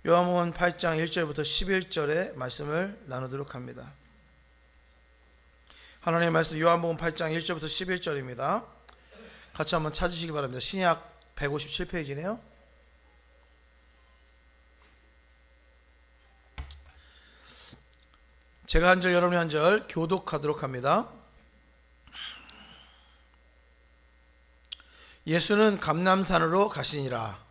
요한복음 8장 1절부터 11절의 말씀을 나누도록 합니다. 하나님의 말씀 요한복음 8장 1절부터 11절입니다. 같이 한번 찾으시기 바랍니다. 신약 157페이지네요. 제가 한 절 여러분이 한 절 교독하도록 합니다. 예수는 감람산으로 가시니라.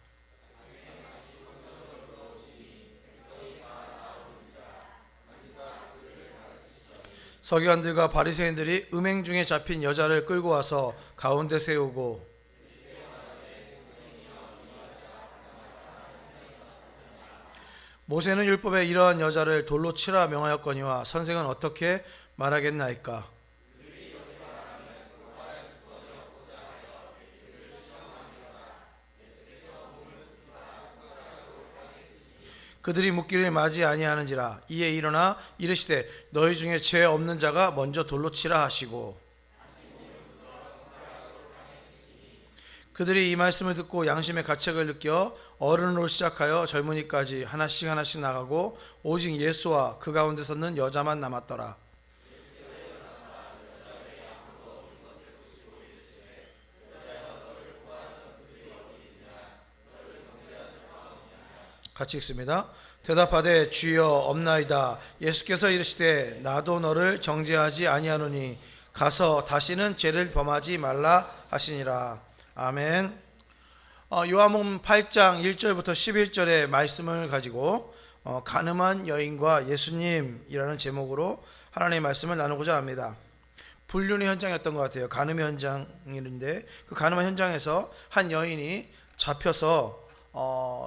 서기관들과 바리새인들이 음행 중에 잡힌 여자를 끌고 와서 가운데 세우고 모세는 율법에 이러한 여자를 돌로 치라 명하였거니와 선생은 어떻게 말하겠나이까. 그들이 묻기를 맞이 아니하는지라. 이에 일어나 이르시되 너희 중에 죄 없는 자가 먼저 돌로 치라 하시고 그들이 이 말씀을 듣고 양심의 가책을 느껴 어른으로 시작하여 젊은이까지 하나씩 하나씩 나가고 오직 예수와 그 가운데 섰는 여자만 남았더라. 같이 읽습니다. 대답하되 주여 없나이다. 예수께서 이르시되 나도 너를 정죄하지 아니하노니 가서 다시는 죄를 범하지 말라 하시니라. 아멘. 요한복음 8장 1절부터 11절의 말씀을 가지고 가늠한 여인과 예수님이라는 제목으로 하나님의 말씀을 나누고자 합니다. 불륜의 현장이었던 것 같아요. 가늠의 현장인데 그 가늠한 현장에서 한 여인이 잡혀서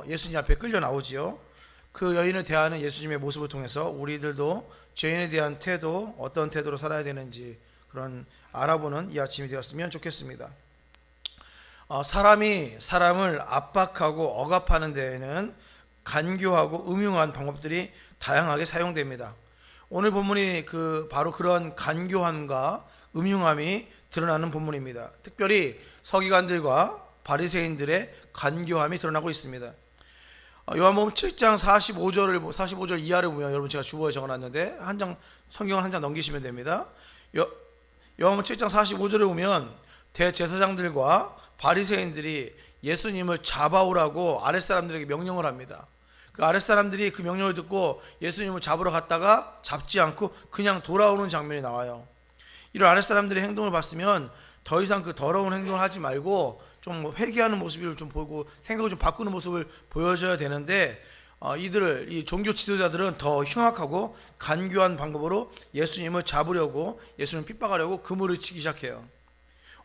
예수님 앞에 끌려 나오지요. 그 여인을 대하는 예수님의 모습을 통해서 우리들도 죄인에 대한 태도, 어떤 태도로 살아야 되는지 그런 알아보는 이 아침이 되었으면 좋겠습니다. 사람이 사람을 압박하고 억압하는 데에는 간교하고 음흉한 방법들이 다양하게 사용됩니다. 오늘 본문이 바로 그런 간교함과 음흉함이 드러나는 본문입니다. 특별히 서기관들과 바리새인들의 간교함이 드러나고 있습니다. 요한복음 7장 45절 이하를 보면 여러분 제가 주보에 적어놨는데 성경을 한 장 넘기시면 됩니다. 요한복음 7장 45절에 보면 대제사장들과 바리새인들이 예수님을 잡아오라고 아랫사람들에게 명령을 합니다. 그 아랫사람들이 그 명령을 듣고 예수님을 잡으러 갔다가 잡지 않고 그냥 돌아오는 장면이 나와요. 이런 아랫사람들의 행동을 봤으면 더 이상 그 더러운 행동을 하지 말고 좀 회개하는 모습을 좀 보고 생각을 좀 바꾸는 모습을 보여줘야 되는데 이 종교 지도자들은 더 흉악하고 간교한 방법으로 예수님을 잡으려고 예수님을 핍박하려고 그물을 치기 시작해요.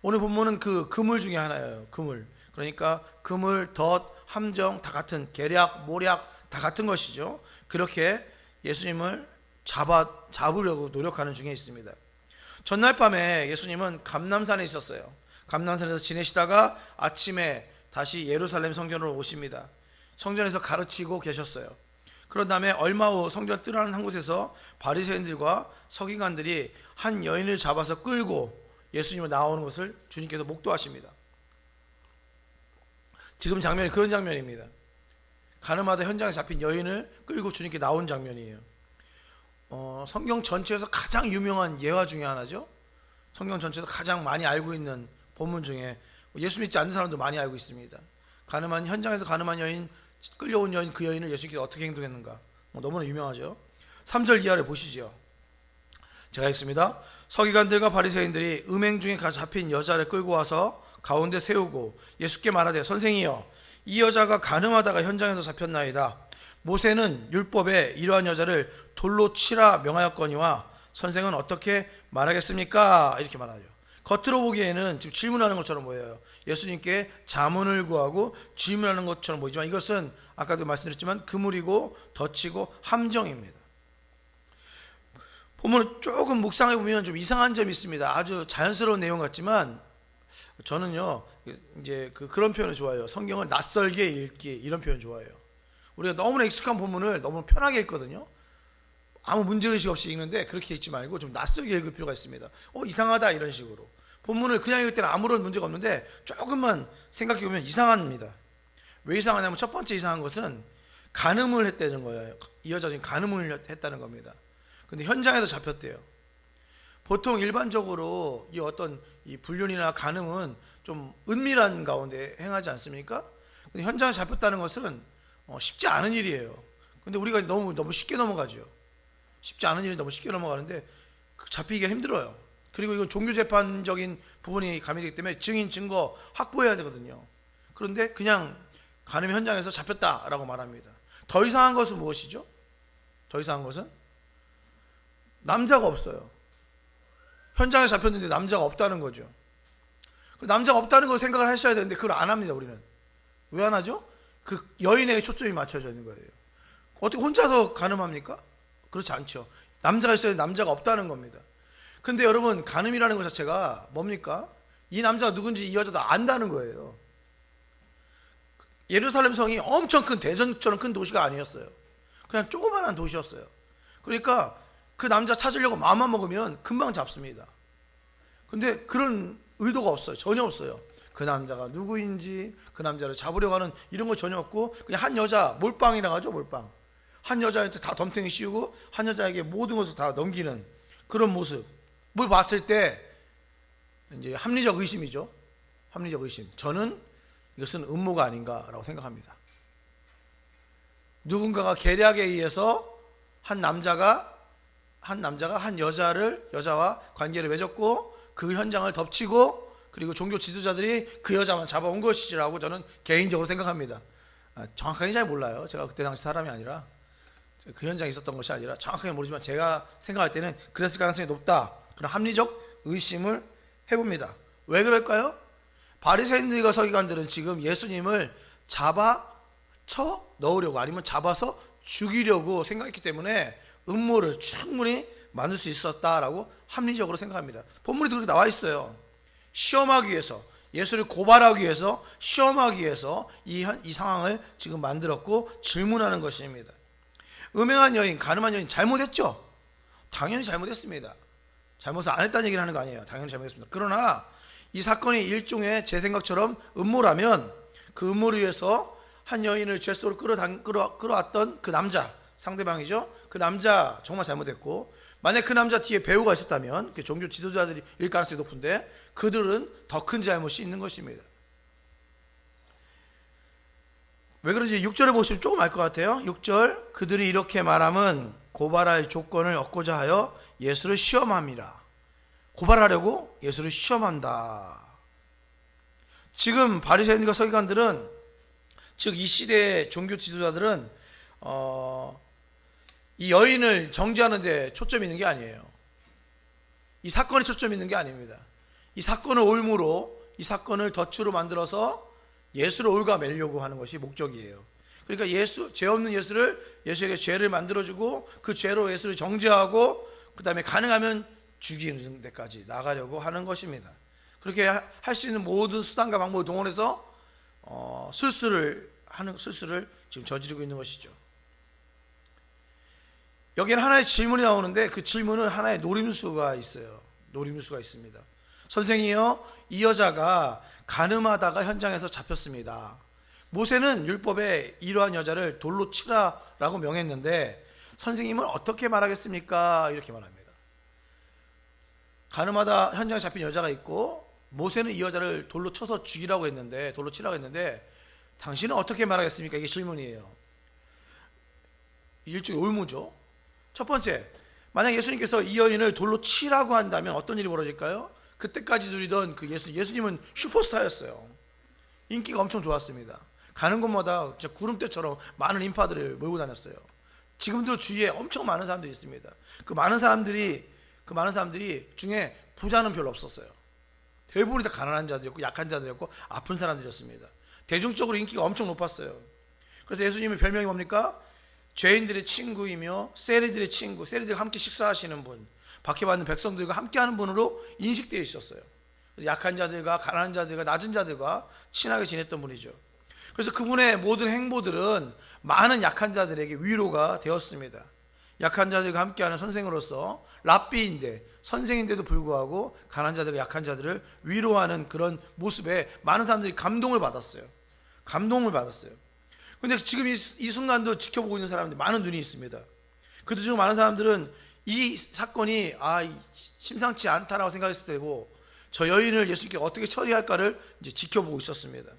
오늘 본문은 그 그물 중에 하나예요. 그물. 그러니까 그물, 덫, 함정 다 같은 계략, 모략 다 같은 것이죠. 그렇게 예수님을 잡으려고 노력하는 중에 있습니다. 전날 밤에 예수님은 감람산에 있었어요. 감람산에서 지내시다가 아침에 다시 예루살렘 성전으로 오십니다. 성전에서 가르치고 계셨어요. 그런 다음에 얼마 후 성전 뜰하는 한 곳에서 바리새인들과 서기관들이 한 여인을 잡아서 끌고 예수님을 나오는 것을 주님께서 목도하십니다. 지금 장면이 그런 장면입니다. 가늠하다 현장에 잡힌 여인을 끌고 주님께 나온 장면이에요. 성경 전체에서 가장 유명한 예화 중에 하나죠. 성경 전체에서 가장 많이 알고 있는 본문 중에 예수 믿지 않는 사람도 많이 알고 있습니다. 가늠한 현장에서 가늠한 여인, 끌려온 여인, 그 여인을 예수님께서 어떻게 행동했는가 너무나 유명하죠. 3절 이하를 보시죠. 제가 읽습니다. 서기관들과 바리새인들이 음행 중에 잡힌 여자를 끌고 와서 가운데 세우고 예수께 말하되 선생이여 이 여자가 가늠하다가 현장에서 잡혔나이다. 모세는 율법에 이러한 여자를 돌로 치라 명하였거니와 선생은 어떻게 말하겠습니까? 이렇게 말하죠. 겉으로 보기에는 지금 질문하는 것처럼 보여요. 예수님께 자문을 구하고 질문하는 것처럼 보이지만 이것은 아까도 말씀드렸지만 그물이고 덫이고 함정입니다. 본문을 조금 묵상해 보면 좀 이상한 점이 있습니다. 아주 자연스러운 내용 같지만 저는요 이제 그런 표현을 좋아해요. 성경을 낯설게 읽기 이런 표현 좋아해요. 우리가 너무나 익숙한 본문을 너무 편하게 읽거든요. 아무 문제의식 없이 읽는데 그렇게 읽지 말고 좀 낯설게 읽을 필요가 있습니다. 이상하다 이런 식으로. 본문을 그냥 읽을 때는 아무런 문제가 없는데 조금만 생각해 보면 이상합니다. 왜 이상하냐면 첫 번째 이상한 것은 간음을 했다는 거예요. 이 여자 지금 간음을 했다는 겁니다. 근데 현장에서 잡혔대요. 보통 일반적으로 이 어떤 이 불륜이나 간음은 좀 은밀한 가운데 행하지 않습니까? 근데 현장에 잡혔다는 것은 쉽지 않은 일이에요. 근데 우리가 너무 쉽게 넘어가죠. 쉽지 않은 일이 너무 쉽게 넘어가는데 잡히기가 힘들어요. 그리고 이건 종교재판적인 부분이 가미되기 때문에 증인, 증거 확보해야 되거든요. 그런데 그냥 간음 현장에서 잡혔다라고 말합니다. 더 이상한 것은 무엇이죠? 더 이상한 것은 남자가 없어요. 현장에 잡혔는데 남자가 없다는 거죠. 그 남자가 없다는 걸 생각을 하셔야 되는데 그걸 안 합니다. 우리는 왜 안 하죠? 그 여인에게 초점이 맞춰져 있는 거예요. 어떻게 혼자서 간음합니까? 그렇지 않죠. 남자가 있어야 남자가 없다는 겁니다. 근데 여러분, 간음이라는 것 자체가 뭡니까? 이 남자가 누군지 이 여자도 안다는 거예요. 예루살렘 성이 엄청 큰 대전처럼 큰 도시가 아니었어요. 그냥 조그만한 도시였어요. 그러니까 그 남자 찾으려고 마음만 먹으면 금방 잡습니다. 근데 그런 의도가 없어요. 전혀 없어요. 그 남자가 누구인지, 그 남자를 잡으려고 하는 이런 거 전혀 없고, 그냥 한 여자, 몰빵이라고 하죠. 몰빵. 한 여자한테 다 덤탱이 씌우고 한 여자에게 모든 것을 다 넘기는 그런 모습. 뭘 봤을 때 이제 합리적 의심이죠. 합리적 의심. 저는 이것은 음모가 아닌가라고 생각합니다. 누군가가 계략에 의해서 한 남자가 한 여자와 관계를 맺었고 그 현장을 덮치고 그리고 종교 지도자들이 그 여자만 잡아온 것이라고 저는 개인적으로 생각합니다. 정확하게 잘 몰라요. 제가 그때 당시 사람이 아니라 그 현장에 있었던 것이 아니라 정확하게 모르지만 제가 생각할 때는 그랬을 가능성이 높다. 그런 합리적 의심을 해봅니다. 왜 그럴까요? 바리새인들과 서기관들은 지금 예수님을 잡아쳐 넣으려고 아니면 잡아서 죽이려고 생각했기 때문에 음모를 충분히 만들 수 있었다라고 합리적으로 생각합니다. 본문에 그렇게 나와 있어요. 시험하기 위해서, 예수를 고발하기 위해서, 시험하기 위해서 이 상황을 지금 만들었고 질문하는 것입니다. 음행한 여인, 간음한 여인 잘못했죠? 당연히 잘못했습니다. 잘못을 안 했다는 얘기를 하는 거 아니에요. 당연히 잘못했습니다. 그러나 이 사건이 일종의 제 생각처럼 음모라면 그 음모를 위해서 한 여인을 죄 속으로 끌어왔던 그 남자, 상대방이죠. 그 남자 정말 잘못했고, 만약 그 남자 뒤에 배우가 있었다면 그 종교 지도자들일 가능성이 높은데 그들은 더 큰 잘못이 있는 것입니다. 왜 그런지 6절에 보시면 조금 알 것 같아요. 6절, 그들이 이렇게 말함은 고발할 조건을 얻고자 하여 예수를 시험함이라. 고발하려고 예수를 시험한다. 지금 바리새인들과 서기관들은, 즉 이 시대의 종교 지도자들은 이 여인을 정죄하는 데 초점이 있는 게 아니에요. 이 사건에 초점이 있는 게 아닙니다. 이 사건을 올무로, 이 사건을 덫으로 만들어서 예수를 올가매려고 하는 것이 목적이에요. 그러니까 죄 없는 예수에게 죄를 만들어주고 그 죄로 예수를 정죄하고 그 다음에 가능하면 죽이는 데까지 나가려고 하는 것입니다. 그렇게 할 수 있는 모든 수단과 방법을 동원해서 실수를 지금 저지르고 있는 것이죠. 여기는 하나의 질문이 나오는데 그 질문은 하나의 노림수가 있어요. 노림수가 있습니다. 선생이요, 이 여자가 간음하다가 현장에서 잡혔습니다. 모세는 율법에 이러한 여자를 돌로 치라라고 명했는데 선생님은 어떻게 말하겠습니까? 이렇게 말합니다. 간음하다 현장에 잡힌 여자가 있고 모세는 이 여자를 돌로 쳐서 죽이라고 했는데, 돌로 치라고 했는데 당신은 어떻게 말하겠습니까? 이게 질문이에요. 일종의 올무죠. 첫 번째, 만약 예수님께서 이 여인을 돌로 치라고 한다면 어떤 일이 벌어질까요? 그때까지 누리던 그 예수님은 슈퍼스타였어요. 인기가 엄청 좋았습니다. 가는 곳마다 진짜 구름대처럼 많은 인파들을 몰고 다녔어요. 지금도 주위에 엄청 많은 사람들이 있습니다. 그 많은 사람들이 중에 부자는 별로 없었어요. 대부분이 다 가난한 자들이었고 약한 자들이었고 아픈 사람들이었습니다. 대중적으로 인기가 엄청 높았어요. 그래서 예수님의 별명이 뭡니까? 죄인들의 친구이며 세리들의 친구, 세리들과 함께 식사하시는 분, 박해받는 백성들과 함께하는 분으로 인식되어 있었어요. 약한 자들과 가난한 자들과 낮은 자들과 친하게 지냈던 분이죠. 그래서 그분의 모든 행보들은 많은 약한 자들에게 위로가 되었습니다. 약한 자들과 함께하는 선생으로서 랍비인데, 선생인데도 불구하고 가난한 자들과 약한 자들을 위로하는 그런 모습에 많은 사람들이 감동을 받았어요. 근데 지금 이 순간도 지켜보고 있는 사람들 많은 눈이 있습니다. 그중 많은 사람들은 이 사건이 심상치 않다라고 생각했을 때고, 저 여인을 예수님께 어떻게 처리할까를 이제 지켜보고 있었습니다.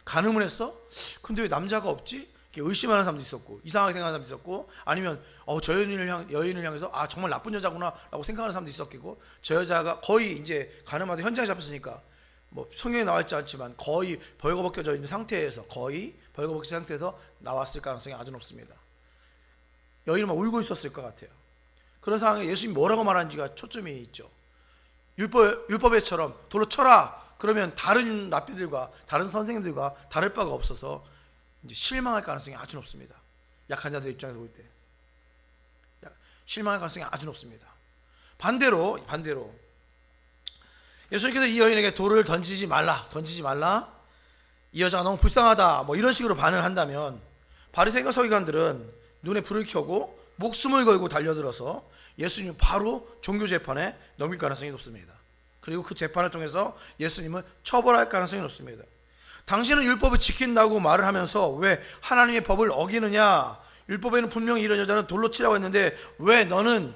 간음을 했어? 근데 왜 남자가 없지? 이렇게 의심하는 사람도 있었고, 이상하게 생각하는 사람도 있었고, 아니면 저 여인을 향해서 정말 나쁜 여자구나 라고 생각하는 사람도 있었고, 저 여자가 거의 이제 간음하다 현장에 잡혔으니까 뭐 성경에 나와 있지 않지만 거의 벌거벗겨져 있는 상태에서, 나왔을 가능성이 아주 높습니다. 여인은 막 울고 있었을 것 같아요. 그런 상황에 예수님이 뭐라고 말하는지가 초점이 있죠. 율법에처럼 돌로 쳐라 그러면 다른 랍비들과 다른 선생님들과 다를 바가 없어서 이제 실망할 가능성이 아주 높습니다. 약한 자들 입장에서 볼 때 실망할 가능성이 아주 높습니다. 반대로 예수님께서 이 여인에게 돌을 던지지 말라, 이 여자가 너무 불쌍하다, 뭐 이런 식으로 반응을 한다면, 바리새인과 서기관들은 눈에 불을 켜고 목숨을 걸고 달려들어서 예수님을 바로 종교 재판에 넘길 가능성이 높습니다. 그리고 그 재판을 통해서 예수님을 처벌할 가능성이 높습니다. 당신은 율법을 지킨다고 말을 하면서 왜 하나님의 법을 어기느냐? 율법에는 분명히 이런 여자는 돌로 치라고 했는데 왜 너는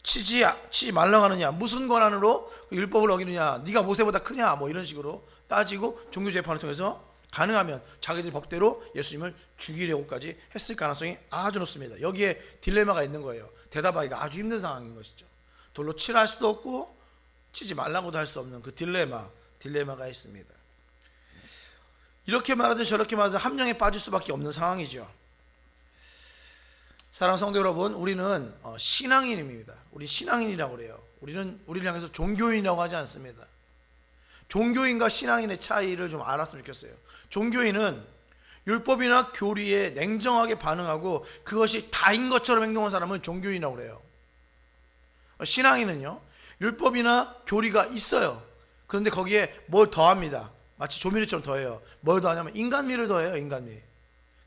치지 말라고 하느냐? 무슨 권한으로 율법을 어기느냐? 네가 모세보다 크냐? 뭐 이런 식으로 따지고 종교 재판을 통해서 가능하면 자기들 법대로 예수님을 죽이려고까지 했을 가능성이 아주 높습니다. 여기에 딜레마가 있는 거예요. 대답하기가 아주 힘든 상황인 것이죠. 돌로 치라 할 수도 없고 치지 말라고도 할 수 없는 그 딜레마가 있습니다. 이렇게 말하든 저렇게 말하든 함정에 빠질 수밖에 없는 상황이죠. 사랑하는 성도 여러분, 우리는 신앙인입니다. 우리 신앙인이라고 그래요. 우리를 향해서 종교인이라고 하지 않습니다. 종교인과 신앙인의 차이를 좀 알았으면 좋겠어요. 종교인은 율법이나 교리에 냉정하게 반응하고 그것이 다인 것처럼 행동하는 사람은 종교인이라고 그래요. 신앙인은요, 율법이나 교리가 있어요. 그런데 거기에 뭘 더합니다. 마치 조미료처럼 더해요. 뭘 더하냐면 인간미를 더해요. 인간미.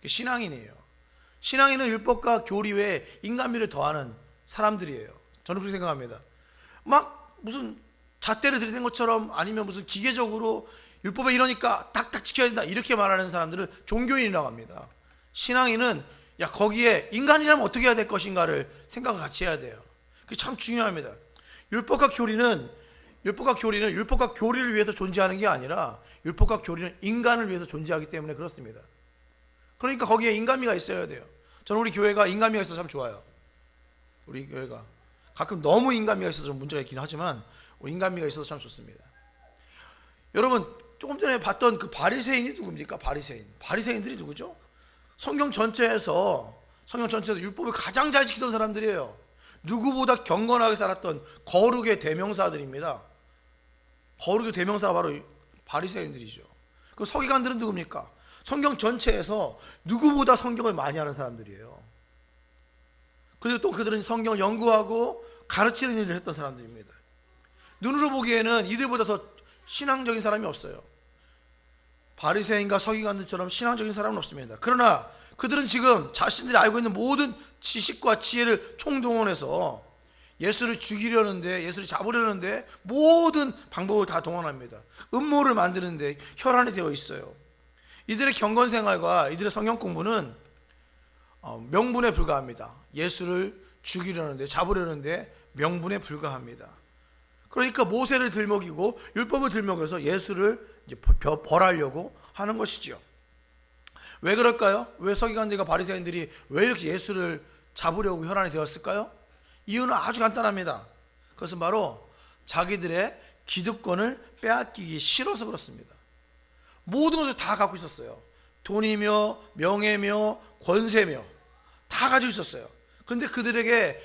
신앙인이에요. 신앙인은 율법과 교리 외에 인간미를 더하는 사람들이에요. 저는 그렇게 생각합니다. 막 무슨 잣대를 들이댄 것처럼, 아니면 무슨 기계적으로 율법에 이러니까 딱딱 지켜야 된다 이렇게 말하는 사람들은 종교인이라고 합니다. 신앙인은 거기에 인간이라면 어떻게 해야 될 것인가를 생각을 같이 해야 돼요. 그게 참 중요합니다. 율법과 교리는 율법과 교리를 위해서 존재하는 게 아니라 율법과 교리는 인간을 위해서 존재하기 때문에 그렇습니다. 그러니까 거기에 인간미가 있어야 돼요. 저는 우리 교회가 인간미가 있어서 참 좋아요. 우리 교회가 가끔 너무 인간미가 있어서 좀 문제가 있긴 하지만 인간미가 있어서 참 좋습니다. 여러분, 조금 전에 봤던 그 바리새인이 누굽니까? 바리새인들이 누구죠? 성경 전체에서 율법을 가장 잘 지키던 사람들이에요. 누구보다 경건하게 살았던 거룩의 대명사들입니다. 거룩의 대명사가 바로 바리새인들이죠. 그 서기관들은 누굽니까? 성경 전체에서 누구보다 성경을 많이 아는 사람들이에요. 그리고 또 그들은 성경을 연구하고 가르치는 일을 했던 사람들입니다. 눈으로 보기에는 이들보다 더 신앙적인 사람이 없어요. 바리새인과 서기관들처럼 신앙적인 사람은 없습니다. 그러나 그들은 지금 자신들이 알고 있는 모든 지식과 지혜를 총동원해서 예수를 죽이려는데, 예수를 잡으려는데 모든 방법을 다 동원합니다. 음모를 만드는데 혈안이 되어 있어요. 이들의 경건생활과 이들의 성경 공부는 명분에 불과합니다. 예수를 죽이려는데, 잡으려는데 명분에 불과합니다. 그러니까 모세를 들먹이고 율법을 들먹여서 예수를 이제 벌하려고 하는 것이죠. 왜 그럴까요? 왜 서기관들과 바리새인들이 왜 이렇게 예수를 잡으려고 혈안이 되었을까요? 이유는 아주 간단합니다. 그것은 바로 자기들의 기득권을 빼앗기기 싫어서 그렇습니다. 모든 것을 다 갖고 있었어요. 돈이며 명예며 권세며 다 가지고 있었어요. 그런데 그들에게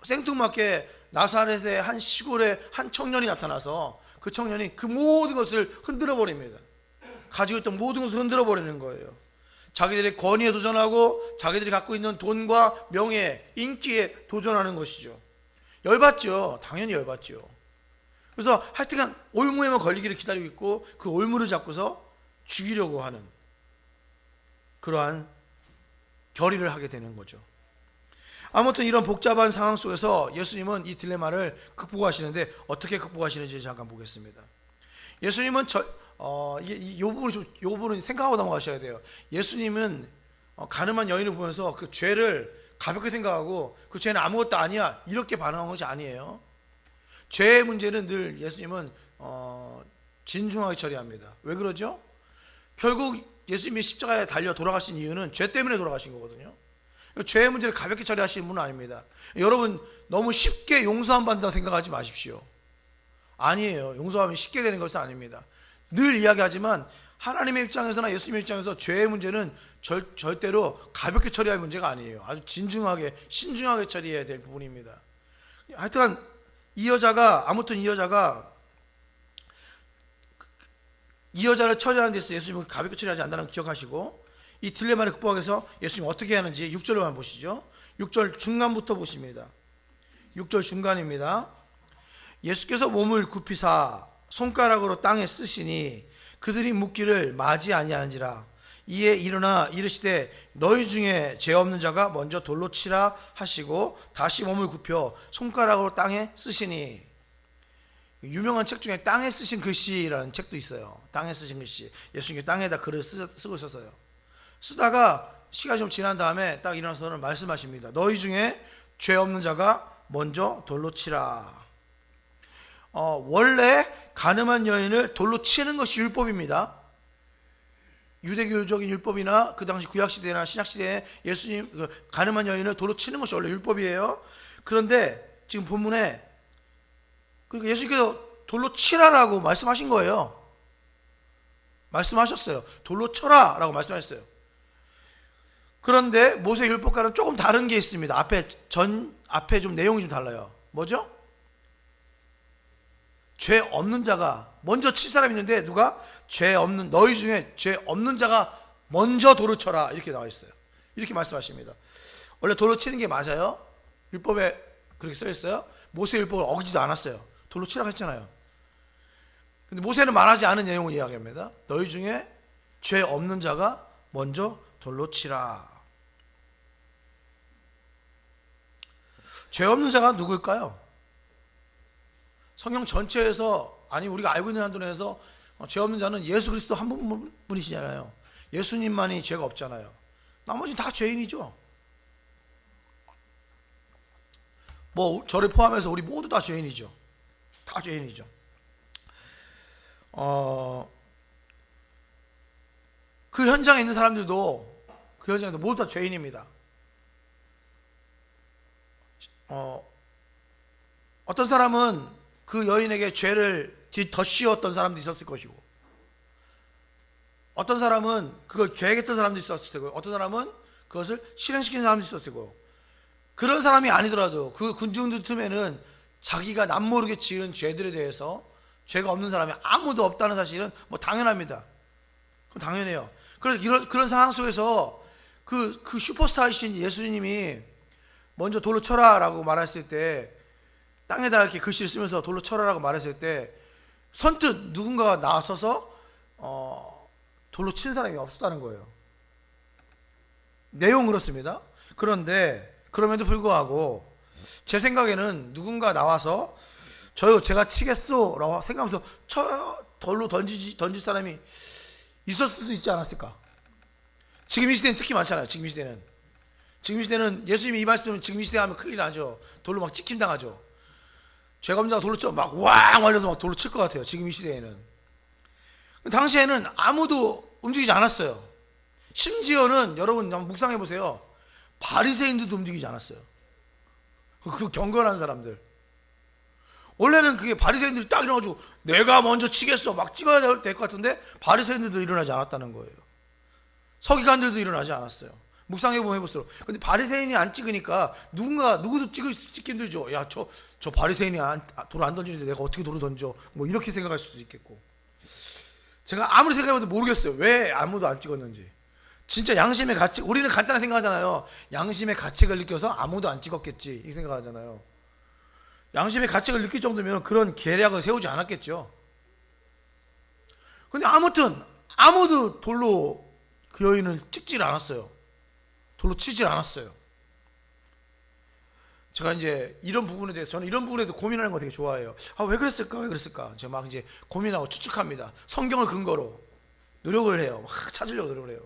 생뚱맞게 나사렛의 한 시골에 한 청년이 나타나서 그 청년이 그 모든 것을 흔들어 버립니다. 가지고 있던 모든 것을 흔들어 버리는 거예요. 자기들의 권위에 도전하고 자기들이 갖고 있는 돈과 명예, 인기에 도전하는 것이죠. 열받죠. 당연히 열받죠. 그래서 하여튼간 올무에만 걸리기를 기다리고 있고 그 올무를 잡고서 죽이려고 하는 그러한 결의를 하게 되는 거죠. 아무튼 이런 복잡한 상황 속에서 예수님은 이 딜레마를 극복하시는데 어떻게 극복하시는지 잠깐 보겠습니다. 예수님은 요 부분은 생각하고 넘어가셔야 돼요. 예수님은 가늠한 여인을 보면서 그 죄를 가볍게 생각하고 그 죄는 아무것도 아니야 이렇게 반응한 것이 아니에요. 죄의 문제는 늘 예수님은 진중하게 처리합니다. 왜 그러죠? 결국 예수님이 십자가에 달려 돌아가신 이유는 죄 때문에 돌아가신 거거든요. 죄의 문제를 가볍게 처리하시는 분은 아닙니다. 여러분 너무 쉽게 용서함 받는다고 생각하지 마십시오. 아니에요. 용서하면 쉽게 되는 것은 아닙니다. 늘 이야기하지만 하나님의 입장에서나 예수님의 입장에서 죄의 문제는 절대로 가볍게 처리할 문제가 아니에요. 아주 진중하게 신중하게 처리해야 될 부분입니다. 하여튼 이 여자가 이 여자를 처리하는 데서 예수님은 가볍게 처리하지 않는다는 걸 기억하시고, 이 딜레마를 극복하기 위해서 예수님이 어떻게 하는지 6절로만 보시죠. 6절 중간부터 보십니다. 6절 중간입니다. 예수께서 몸을 굽히사 손가락으로 땅에 쓰시니 그들이 묻기를 맞이 아니하는지라. 이에 일어나 이르시되 너희 중에 죄 없는 자가 먼저 돌로 치라 하시고 다시 몸을 굽혀 손가락으로 땅에 쓰시니. 유명한 책 중에 땅에 쓰신 글씨라는 책도 있어요. 땅에 쓰신 글씨. 예수님이 땅에다 글을 쓰고 있었어요. 쓰다가 시간이 좀 지난 다음에 딱 일어나서는 말씀하십니다. 너희 중에 죄 없는 자가 먼저 돌로 치라. 원래 가늠한 여인을 돌로 치는 것이 율법입니다. 유대교적인 율법이나 그 당시 구약시대나 신약시대에 예수님 가늠한 여인을 돌로 치는 것이 원래 율법이에요. 그런데 지금 본문에 예수님께서 돌로 치라라고 말씀하신 거예요. 말씀하셨어요. 돌로 쳐라 라고 말씀하셨어요. 그런데 모세 율법과는 조금 다른 게 있습니다. 앞에 좀 내용이 좀 달라요. 뭐죠? 죄 없는 자가 먼저 칠 사람이 있는데 누가? 너희 중에 죄 없는 자가 먼저 돌을 쳐라 이렇게 나와 있어요. 이렇게 말씀하십니다. 원래 돌로 치는 게 맞아요. 율법에 그렇게 써 있어요. 모세 율법을 어기지도 않았어요. 돌로 치라고 했잖아요. 근데 모세는 말하지 않은 내용을 이야기합니다. 너희 중에 죄 없는 자가 먼저 돌로 치라. 죄 없는 자가 누구일까요? 성경 전체에서, 아니 우리가 알고 있는 한도에서 죄 없는 자는 예수 그리스도 한 분이시잖아요. 예수님만이 죄가 없잖아요. 나머지는 다 죄인이죠. 뭐 저를 포함해서 우리 모두 다 죄인이죠. 다 죄인이죠. 그 현장에 있는 사람들도 모두 다 죄인입니다. 어떤 사람은 그 여인에게 죄를 더 씌웠던 사람도 있었을 것이고, 어떤 사람은 그걸 계획했던 사람도 있었을 테고, 어떤 사람은 그것을 실행시킨 사람도 있었을 테고, 그런 사람이 아니더라도 그 군중들 틈에는 자기가 남모르게 지은 죄들에 대해서 죄가 없는 사람이 아무도 없다는 사실은 뭐 당연합니다. 그건 당연해요. 그래서 그런 상황 속에서 그 슈퍼스타이신 예수님이 먼저 돌로 쳐라 라고 말했을 때, 땅에다 이렇게 글씨를 쓰면서 돌로 쳐라 라고 말했을 때 선뜻 누군가가 나서서 돌로 치는 사람이 없었다는 거예요. 내용은 그렇습니다. 그런데 그럼에도 불구하고 제 생각에는 누군가 나와서 제가 치겠소 라고 생각하면서 돌로 던질 사람이 있었을 수도 있지 않았을까. 지금 이 시대는 특히 많잖아요. 지금 이 시대는 예수님이 이 말씀을 지금 이 시대에 하면 큰일 나죠. 돌로 막 찍힘 당하죠. 죄가 없는 자가 돌로 쳐 막 왕 말려서 막 돌로 칠 것 같아요. 지금 이 시대에는. 당시에는 아무도 움직이지 않았어요. 심지어는 여러분 한번 묵상해 보세요. 바리새인들도 움직이지 않았어요. 그 경건한 사람들. 원래는 그게 바리새인들이 딱 일어나가지고 내가 먼저 치겠어 막 찍어야 될 것 같은데 바리새인들도 일어나지 않았다는 거예요. 서기관들도 일어나지 않았어요. 묵상해 보면 해볼수록. 근데 바리새인이 안 찍으니까 누구도 찍기 힘들죠. 야, 저 바리새인이 돌을 안 던지는데 내가 어떻게 돌을 던져? 뭐 이렇게 생각할 수도 있겠고. 제가 아무리 생각해봐도 모르겠어요. 왜 아무도 안 찍었는지. 진짜 양심의 가책, 우리는 간단하게 생각하잖아요. 양심의 가책을 느껴서 아무도 안 찍었겠지 이 생각하잖아요. 양심의 가책을 느낄 정도면 그런 계략을 세우지 않았겠죠. 근데 아무튼 아무도 돌로 그 여인을 찍질 않았어요. 돌로 치질 않았어요. 제가 이제 이런 부분에 대해서 저는 이런 부분에 대해서 고민하는 거 되게 좋아해요. 왜 그랬을까? 왜 그랬을까? 제가 막 이제 고민하고 추측합니다. 성경을 근거로 노력을 해요. 막 찾으려고 노력을 해요.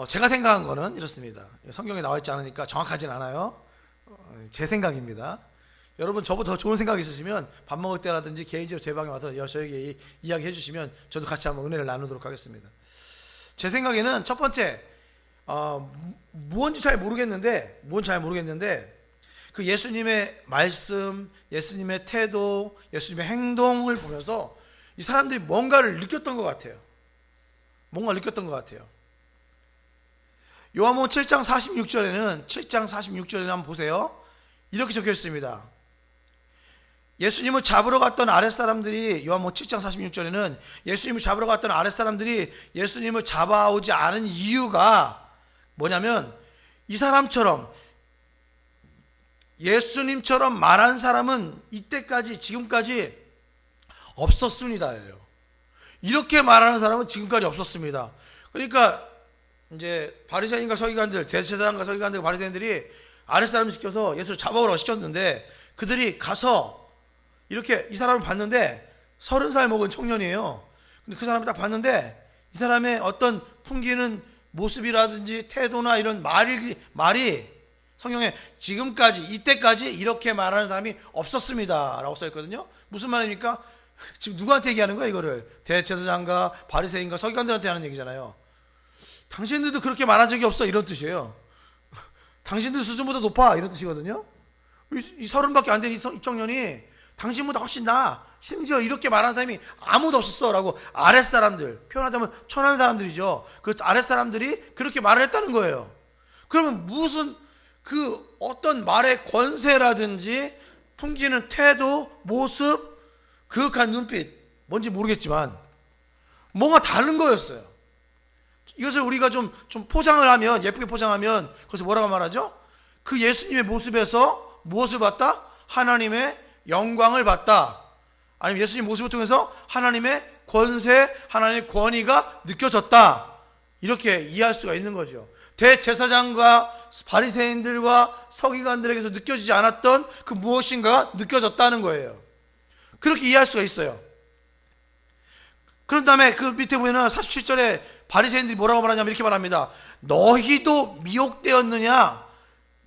제가 생각한 거는 이렇습니다. 성경에 나와 있지 않으니까 정확하진 않아요. 제 생각입니다. 여러분 저보다 더 좋은 생각이 있으시면 밥 먹을 때라든지 개인적으로 제 방에 와서 저에게 이야기해 주시면 저도 같이 한번 은혜를 나누도록 하겠습니다. 제 생각에는 첫 번째 무언지 잘 모르겠는데 그 예수님의 말씀, 예수님의 태도, 예수님의 행동을 보면서 이 사람들이 뭔가를 느꼈던 것 같아요. 요한복음 7장 46절에는 한번 보세요. 이렇게 적혀 있습니다. 예수님을 잡으러 갔던 아랫사람들이, 요한복음 7장 46절에는 예수님을 잡으러 갔던 아랫사람들이 예수님을 잡아오지 않은 이유가 뭐냐면, 이 사람처럼 예수님처럼 말한 사람은 이때까지 지금까지 없었습니다예요. 이렇게 말하는 사람은 지금까지 없었습니다. 그러니까 이제 바리새인과 서기관들, 대제사장과 서기관들, 바리새인들이 아랫사람을 시켜서 예수를 잡아오라고 시켰는데, 그들이 가서 이렇게 이 사람을 봤는데 30살 먹은 청년이에요. 근데 그 사람을 딱 봤는데 이 사람의 어떤 풍기는 모습이라든지 태도나 이런 말이 성경에 지금까지 이때까지 이렇게 말하는 사람이 없었습니다 라고 써있거든요. 무슨 말입니까? 지금 누구한테 얘기하는 거야 이거를? 대제사장과 바리새인과 서기관들한테 하는 얘기잖아요. 당신들도 그렇게 말한 적이 없어 이런 뜻이에요. 당신들 수준보다 높아 이런 뜻이거든요. 이 30밖에 안 된 이 청년이 당신보다 훨씬 나아, 심지어 이렇게 말하는 사람이 아무도 없었어 라고 아랫사람들, 표현하자면 천한 사람들이죠. 그 아랫사람들이 그렇게 말을 했다는 거예요. 그러면 무슨 그 어떤 말의 권세라든지 풍기는 태도, 모습, 그윽한 눈빛, 뭔지 모르겠지만 뭔가 다른 거였어요. 이것을 우리가 좀 포장을 하면, 예쁘게 포장하면 그것을 뭐라고 말하죠? 그 예수님의 모습에서 무엇을 봤다? 하나님의 영광을 봤다. 아니면 예수님 모습을 통해서 하나님의 권세, 하나님의 권위가 느껴졌다. 이렇게 이해할 수가 있는 거죠. 대제사장과 바리새인들과 서기관들에게서 느껴지지 않았던 그 무엇인가가 느껴졌다는 거예요. 그렇게 이해할 수가 있어요. 그런 다음에 그 밑에 보면은 47절에 바리새인들이 뭐라고 말하냐면 이렇게 말합니다. 너희도 미혹되었느냐?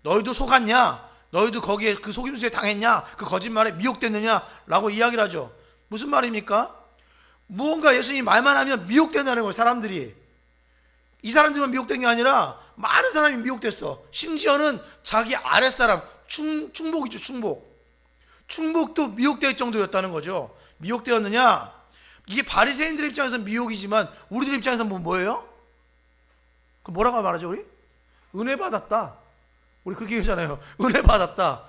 너희도 속았냐? 너희도 거기에 그 속임수에 당했냐? 그 거짓말에 미혹됐느냐? 라고 이야기를 하죠. 무슨 말입니까? 무언가 예수님이 말만 하면 미혹된다는 거예요. 사람들이. 이 사람들만 미혹된 게 아니라 많은 사람이 미혹됐어. 심지어는 자기 아랫사람, 충복이죠. 충복도 미혹될 정도였다는 거죠. 미혹되었느냐? 이게 바리새인들 입장에서는 미혹이지만 우리들 입장에서는 뭐예요? 그 뭐라고 말하죠 우리? 은혜 받았다. 우리 그렇게 얘기하잖아요. 은혜 받았다.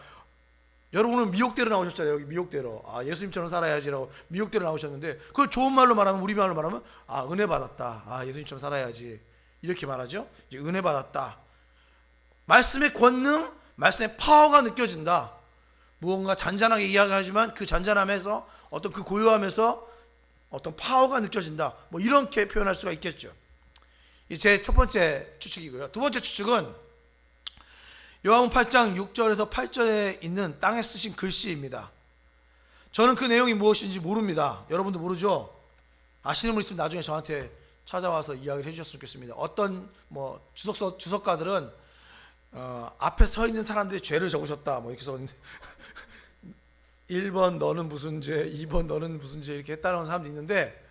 여러분은 미혹대로 나오셨잖아요. 여기 미혹대로. 예수님처럼 살아야지라고 미혹대로 나오셨는데, 그걸 좋은 말로 말하면, 우리 말로 말하면 은혜 받았다. 예수님처럼 살아야지. 이렇게 말하죠. 이제 은혜 받았다. 말씀의 권능, 말씀의 파워가 느껴진다. 무언가 잔잔하게 이야기하지만 그 잔잔함에서 어떤 그 고요함에서 어떤 파워가 느껴진다. 뭐 이렇게 표현할 수가 있겠죠. 제 첫 번째 추측이고요. 두 번째 추측은 요한복음 8장 6절에서 8절에 있는 땅에 쓰신 글씨입니다. 저는 그 내용이 무엇인지 모릅니다. 여러분도 모르죠? 아시는 분 있으면 나중에 저한테 찾아와서 이야기를 해주셨으면 좋겠습니다. 어떤 주석가들은 앞에 서 있는 사람들이 죄를 적으셨다 뭐 이렇게 썼는데 1번 너는 무슨 죄, 2번 너는 무슨 죄 이렇게 했다는 사람도 있는데,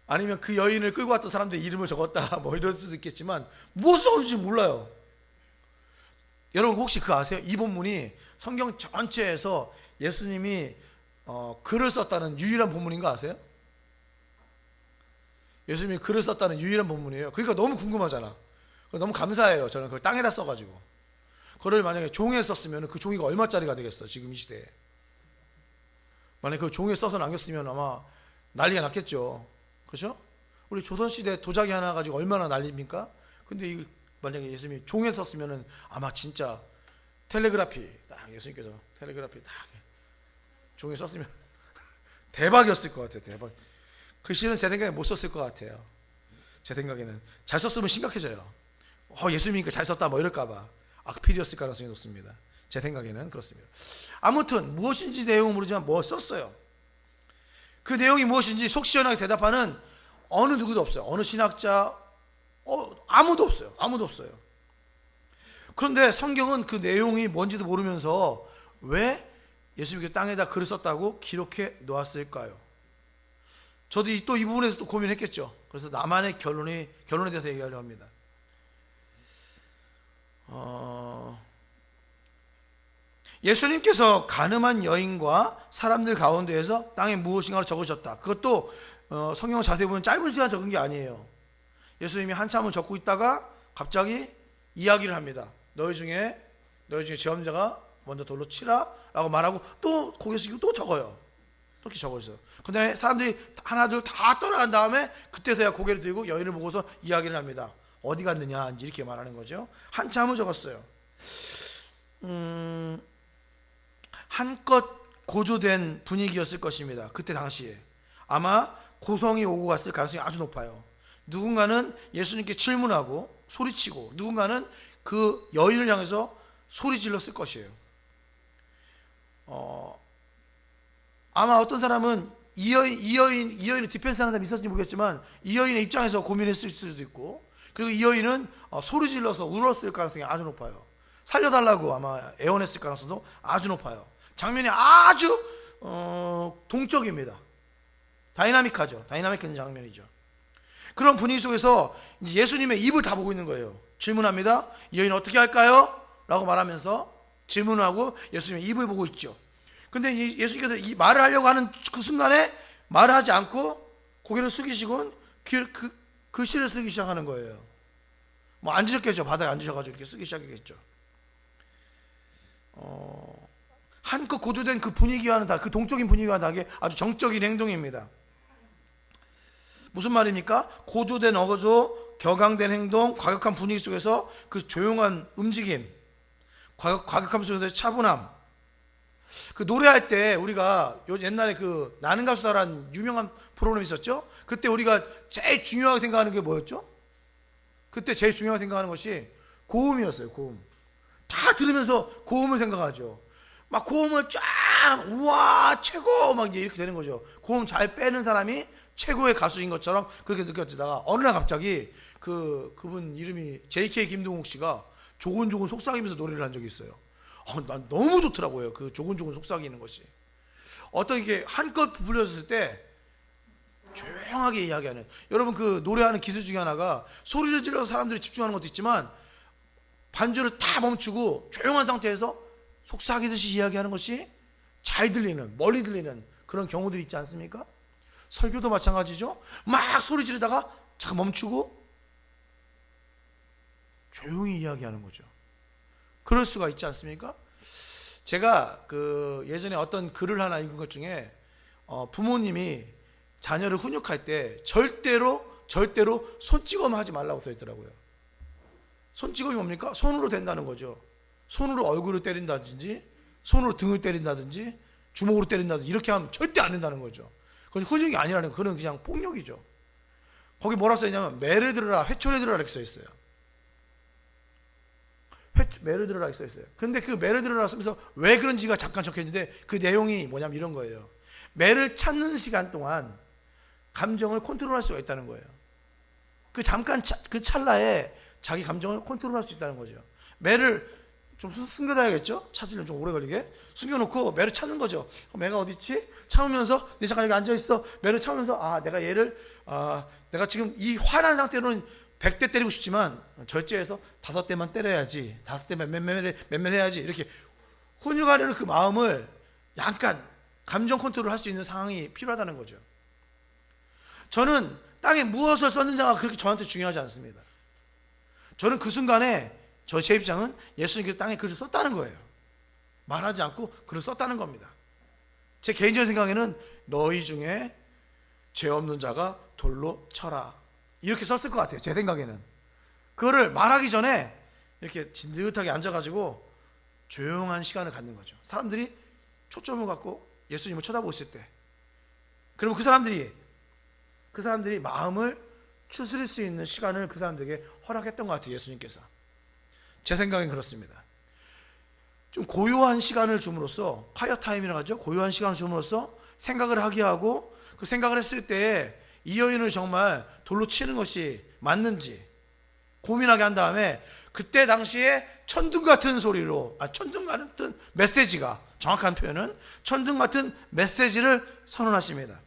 아니면 그 여인을 끌고 왔던 사람들의 이름을 적었다 뭐 이럴 수도 있겠지만 무엇을 적었는지 몰라요. 여러분 혹시 그거 아세요? 이 본문이 성경 전체에서 예수님이 글을 썼다는 유일한 본문인 거 아세요? 예수님이 글을 썼다는 유일한 본문이에요. 그러니까 너무 궁금하잖아. 너무 감사해요. 저는 그걸 땅에다 써가지고. 그걸 만약에 종이에 썼으면 그 종이가 얼마짜리가 되겠어 지금 이 시대에. 만약에 그 종이에 써서 남겼으면 아마 난리가 났겠죠. 그렇죠? 우리 조선시대 도자기 하나 가지고 얼마나 난리입니까? 근데 이 만약에 예수님이 종이에 썼으면 아마 진짜 텔레그라피 딱 예수님께서 텔레그라피 딱 종이에 썼으면 대박이었을 것 같아요. 대박. 글씨는 제 생각에 못 썼을 것 같아요. 제 생각에는 잘 썼으면 심각해져요. 예수님이니까 잘 썼다 뭐 이럴까봐. 악필이었을 가능성이 높습니다. 제 생각에는 그렇습니다. 아무튼 무엇인지 내용은 모르지만 뭐 썼어요. 그 내용이 무엇인지 속 시원하게 대답하는 어느 누구도 없어요. 어느 신학자 아무도 없어요. 아무도 없어요. 그런데 성경은 그 내용이 뭔지도 모르면서 왜 예수님께서 땅에다 글을 썼다고 기록해 놓았을까요? 저도 또 이 부분에서 또 고민했겠죠. 그래서 나만의 결론에 대해서 얘기하려고 합니다. 예수님께서 가늠한 여인과 사람들 가운데에서 땅에 무엇인가를 적으셨다. 그것도 성경을 자세히 보면 짧은 시간 적은 게 아니에요. 예수님이 한참을 적고 있다가 갑자기 이야기를 합니다. 너희 중에 죄 없는 자가 먼저 돌로 치라 라고 말하고 또 고개 숙이고 또 적어요. 이렇게 적어 있어요. 근데 사람들이 하나 둘 다 떠나간 다음에 그때서야 고개를 들고 여인을 보고서 이야기를 합니다. 어디 갔느냐 이렇게 말하는 거죠. 한참을 적었어요. 한껏 고조된 분위기였을 것입니다. 그때 당시에 아마 고성이 오고 갔을 가능성이 아주 높아요. 누군가는 예수님께 질문하고 소리치고 누군가는 그 여인을 향해서 소리 질렀을 것이에요. 아마 어떤 사람은 이 여인의 디펜스하는 사람이 있었을지 모르겠지만 이 여인의 입장에서 고민했을 수도 있고, 그리고 이 여인은 소리 질러서 울었을 가능성이 아주 높아요. 살려달라고 아마 애원했을 가능성도 아주 높아요. 장면이 아주 동적입니다. 다이나믹한 장면이죠. 그런 분위기 속에서 예수님의 입을 다 보고 있는 거예요. 질문합니다. 이 여인 어떻게 할까요? 라고 말하면서 질문하고 예수님의 입을 보고 있죠. 근데 예수님께서 이 말을 하려고 하는 그 순간에 말을 하지 않고 고개를 숙이시고 글씨를 쓰기 시작하는 거예요. 뭐 앉으셨겠죠. 바닥에 앉으셔가지고 이렇게 쓰기 시작했겠죠. 한껏 고조된 그 분위기와는 그 동적인 분위기와는 다르게 아주 정적인 행동입니다. 무슨 말입니까? 고조된 어조, 격앙된 행동, 과격한 분위기 속에서 그 조용한 움직임, 과격함 속에서의 차분함. 그 노래할 때 우리가 옛날에 그 나는 가수다라는 유명한 프로그램이 있었죠. 그때 우리가 제일 중요하게 생각하는 게 뭐였죠? 그때 제일 중요하게 생각하는 것이 고음이었어요. 고음. 다 들으면서 고음을 생각하죠. 막 고음을 쫙 우와 최고 막 이렇게 되는 거죠. 고음 잘 빼는 사람이 최고의 가수인 것처럼 그렇게 느껴지다가 어느 날 갑자기 그분 이름이 JK 김동욱 씨가 조곤조곤 속삭이면서 노래를 한 적이 있어요. 난 너무 좋더라고요. 그 조곤조곤 속삭이는 것이. 어떤 게 한껏 불려졌을 때 조용하게 이야기하는, 여러분 그 노래하는 기술 중에 하나가 소리를 질러서 사람들이 집중하는 것도 있지만 반주를 다 멈추고 조용한 상태에서 속삭이듯이 이야기하는 것이 잘 들리는, 멀리 들리는 그런 경우들이 있지 않습니까? 설교도 마찬가지죠. 막 소리 지르다가 잠깐 멈추고 조용히 이야기하는 거죠. 그럴 수가 있지 않습니까? 제가 예전에 어떤 글을 하나 읽은 것 중에 부모님이 자녀를 훈육할 때 절대로 손찌검 하지 말라고 써 있더라고요. 손찌검이 뭡니까? 손으로 된다는 거죠. 손으로 얼굴을 때린다든지 손으로 등을 때린다든지 주먹으로 때린다든지 이렇게 하면 절대 안 된다는 거죠. 그건 훈육이 아니라는, 그건 그냥 폭력이죠. 거기 뭐라 써 있냐면 매를 들으라, 회초리 들으라 이렇게 써 있어요. 매를 들으라 이렇게 써 있어요. 근데 그 매를 들으라 쓰면서 왜 그런지가 잠깐 적혀 있는데 그 내용이 뭐냐면 이런 거예요. 매를 찾는 시간 동안 감정을 컨트롤할 수가 있다는 거예요. 그 잠깐 그 찰나에 자기 감정을 컨트롤할 수 있다는 거죠. 매를 좀 숨겨놔야겠죠? 찾으려면 좀 오래 걸리게 숨겨놓고 매를 찾는 거죠. 매가 어디 있지? 참으면서 내 잠깐 여기 앉아있어. 매를 참으면서 내가 지금 이 화난 상태로는 100대 때리고 싶지만 절제해서 5대만 때려야지, 5대만 몇 해야지, 이렇게 훈육하려는 그 마음을 약간 감정 컨트롤 할 수 있는 상황이 필요하다는 거죠. 저는 땅에 무엇을 썼는지가 그렇게 저한테 중요하지 않습니다. 저는 그 순간에 제 입장은 예수님께서 땅에 글을 썼다는 거예요. 말하지 않고 글을 썼다는 겁니다. 제 개인적인 생각에는 너희 중에 죄 없는 자가 돌로 쳐라 이렇게 썼을 것 같아요. 제 생각에는. 그거를 말하기 전에 이렇게 진득하게 앉아가지고 조용한 시간을 갖는 거죠. 사람들이 초점을 갖고 예수님을 쳐다보고 있을 때, 그러면 그 사람들이 마음을 추스릴 수 있는 시간을 그 사람들에게 허락했던 것 같아요. 예수님께서. 제 생각엔 그렇습니다. 좀 고요한 시간을 줌으로써, 콰이어 타임이라고 하죠. 고요한 시간을 줌으로써 생각을 하게 하고, 그 생각을 했을 때 이 여인을 정말 돌로 치는 것이 맞는지 고민하게 한 다음에, 그때 당시에 천둥 같은 소리로, 천둥 같은 메시지가, 정확한 표현은 천둥 같은 메시지를 선언하십니다.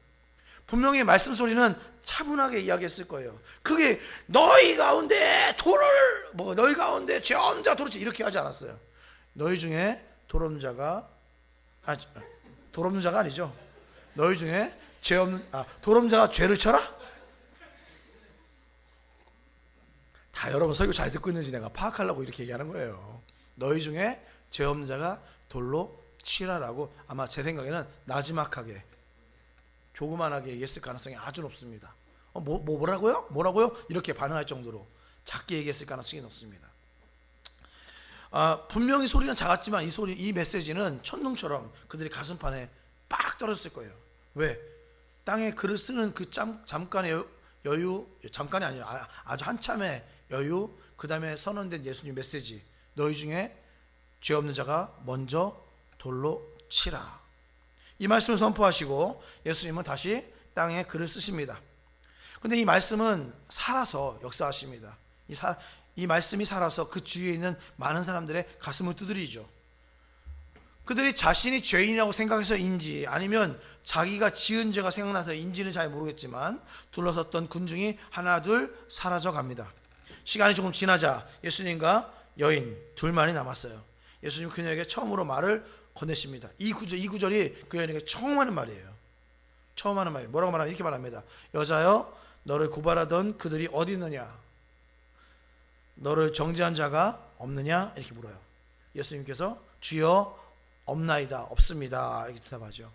분명히 말씀 소리는 차분하게 이야기했을 거예요. 그게 너희 가운데 너희 가운데 죄 없는 자 돌을 치, 이렇게 하지 않았어요. 너희 중에 돌 없는 자가, 돌 없는 자가 아니죠. 너희 중에 돌 없는 자가 죄를 쳐라? 다 여러분 설교 잘 듣고 있는지 내가 파악하려고 이렇게 얘기하는 거예요. 너희 중에 죄 없는 자가 돌로 치라라고 아마 제 생각에는 나지막하게, 조그만하게 얘기했을 가능성이 아주 높습니다. 뭐라고요? 뭐라고요? 이렇게 반응할 정도로 작게 얘기했을 가능성이 높습니다. 분명히 소리는 작았지만 이 메시지는 천둥처럼 그들의 가슴판에 빡 떨어졌을 거예요. 왜? 땅에 글을 쓰는 그 잠깐의 여유, 잠깐이 아니에요. 아주 한참의 여유, 그 다음에 선언된 예수님 메시지, 너희 중에 죄 없는 자가 먼저 돌로 치라. 이 말씀을 선포하시고 예수님은 다시 땅에 글을 쓰십니다. 근데 이 말씀은 살아서 역사하십니다. 이 말씀이 살아서 그 주위에 있는 많은 사람들의 가슴을 두드리죠. 그들이 자신이 죄인이라고 생각해서인지 아니면 자기가 지은 죄가 생각나서인지는 잘 모르겠지만 둘러섰던 군중이 하나 둘 사라져 갑니다. 시간이 조금 지나자 예수님과 여인 둘만이 남았어요. 예수님 그녀에게 처음으로 말을 건네십니다. 이 구절이 그 여인에게 처음 하는 말이에요. 처음 하는 말. 뭐라고 말하면 이렇게 말합니다. 여자여, 너를 고발하던 그들이 어디 있느냐? 너를 정죄한 자가 없느냐? 이렇게 물어요. 예수님께서 주여 없나이다, 없습니다, 이렇게 대답하죠.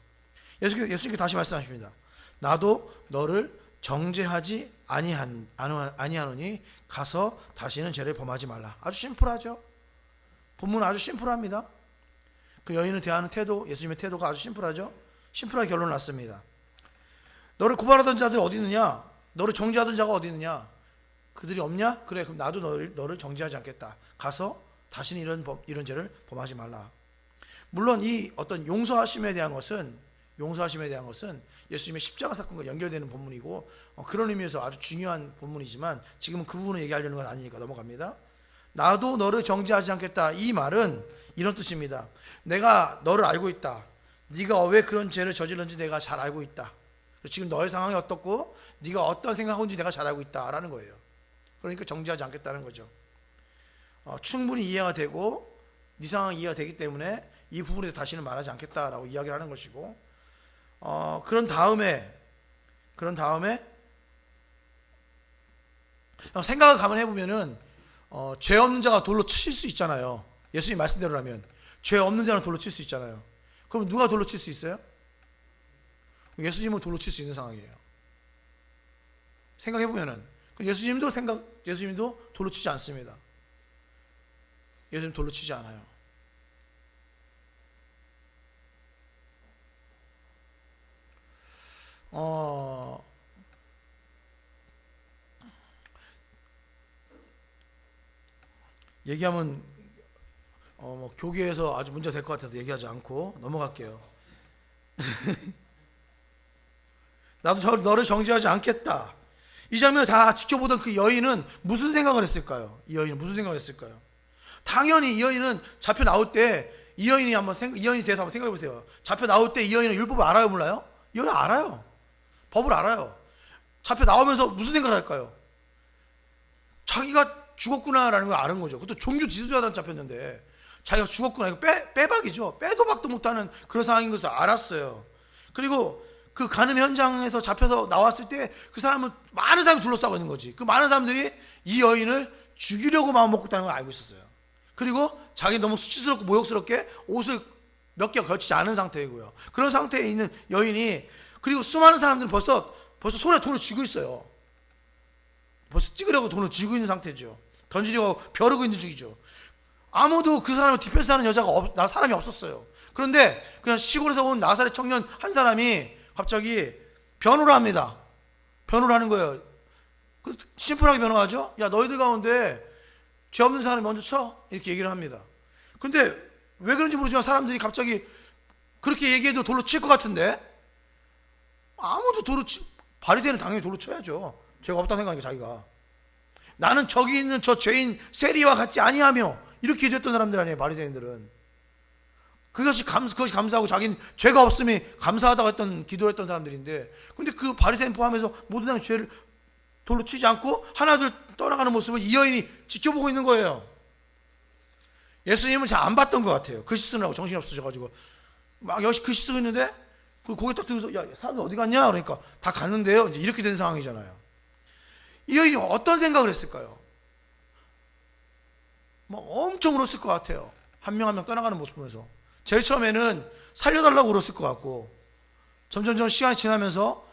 예수님께 다시 말씀하십니다. 나도 너를 정죄하지 아니하노니 가서 다시는 죄를 범하지 말라. 아주 심플하죠. 본문은 아주 심플합니다. 그 여인을 대하는 태도, 예수님의 태도가 아주 심플하죠. 심플하게 결론을 났습니다. 너를 고발하던 자들이 어디 있느냐? 너를 정죄하던 자가 어디 있느냐? 그들이 없냐? 그래, 그럼 나도 너를 정죄하지 않겠다. 가서 다시는 이런 죄를 범하지 말라. 물론 이 어떤 용서하심에 대한 것은 예수님의 십자가 사건과 연결되는 본문이고, 그런 의미에서 아주 중요한 본문이지만 지금은 그 부분을 얘기하려는 건 아니니까 넘어갑니다. 나도 너를 정죄하지 않겠다. 이 말은 이런 뜻입니다. 내가 너를 알고 있다. 네가 왜 그런 죄를 저질렀는지 내가 잘 알고 있다. 지금 너의 상황이 어떻고 네가 어떤 생각하는지 내가 잘 알고 있다라는 거예요. 그러니까 정죄하지 않겠다는 거죠. 충분히 이해가 되고 네 상황이 이해가 되기 때문에 이 부분에서 다시는 말하지 않겠다라고 이야기를 하는 것이고, 그런 다음에 생각을 가만히 해보면은 죄 없는 자가 돌로 칠 수 있잖아요. 예수님 말씀대로라면 죄 없는 자는 돌로 칠 수 있잖아요. 그럼 누가 돌로 칠 수 있어요? 예수님은 돌로 칠 수 있는 상황이에요. 생각해보면은 예수님도 돌로 치지 않습니다. 예수님 돌로 치지 않아요. 얘기하면 교계에서 아주 문제가 될 것 같아서 얘기하지 않고 넘어갈게요. 나도 너를 정죄하지 않겠다. 이 장면을 다 지켜보던 그 여인은 무슨 생각을 했을까요? 당연히 이 여인은 잡혀 나올 때 이 여인에 대해서 한번 생각해 보세요. 잡혀 나올 때 이 여인은 율법을 알아요, 몰라요? 이 여인은 알아요. 법을 알아요. 잡혀 나오면서 무슨 생각을 할까요? 자기가 죽었구나라는 걸 아는 거죠. 그것도 종교 지도자한테 잡혔는데 자기가 죽었구나. 이거 빼박이죠. 빼도 박도 못하는 그런 상황인 것을 알았어요. 그리고 그 간음 현장에서 잡혀서 나왔을 때 그 사람은 많은 사람이 둘러싸고 있는 거지. 그 많은 사람들이 이 여인을 죽이려고 마음먹고 있다는 걸 알고 있었어요. 그리고 자기 너무 수치스럽고 모욕스럽게 옷을 몇 개 걸치지 않은 상태이고요. 그런 상태에 있는 여인이, 그리고 수많은 사람들은 벌써 손에 돈을 쥐고 있어요. 벌써 찍으려고 돈을 쥐고 있는 상태죠. 던지려고 벼르고 있는 중이죠. 아무도 그 사람을 디펜스하는 사람이 없었어요. 그런데 그냥 시골에서 온 나사렛 청년 한 사람이 갑자기 변호를 합니다. 변호를 하는 거예요. 심플하게 변호하죠. 야, 너희들 가운데 죄 없는 사람이 먼저 쳐 이렇게 얘기를 합니다. 근데 왜 그런지 모르지만 사람들이 갑자기 그렇게 얘기해도 돌로 칠 것 같은데 아무도 바리새인은 당연히 돌로 쳐야죠. 죄가 없다는 생각이니까 자기가. 나는 저기 있는 저 죄인 세리와 같지 아니하며 이렇게 됐던 사람들 아니에요. 바리새인들은 그것이 감사하고 자기는 죄가 없음이 감사하다고 했던 기도를 했던 사람들인데, 근데 그 바리새인 포함해서 모든 사람이 죄를 돌로 치지 않고 하나둘 떠나가는 모습을 이 여인이 지켜보고 있는 거예요. 예수님은 잘 안 봤던 것 같아요. 글씨 쓰느라고 정신이 없으셔가지고 막 열심히 글씨 쓰고 있는데 그 고개 딱 들면서 야 사람들 어디 갔냐 그러니까 다 갔는데요. 이제 이렇게 된 상황이잖아요. 이 여인이 어떤 생각을 했을까요? 뭐 엄청 울었을 것 같아요. 한 명 한 명 떠나가는 모습 보면서 제일 처음에는 살려달라고 울었을 것 같고, 점점 시간이 지나면서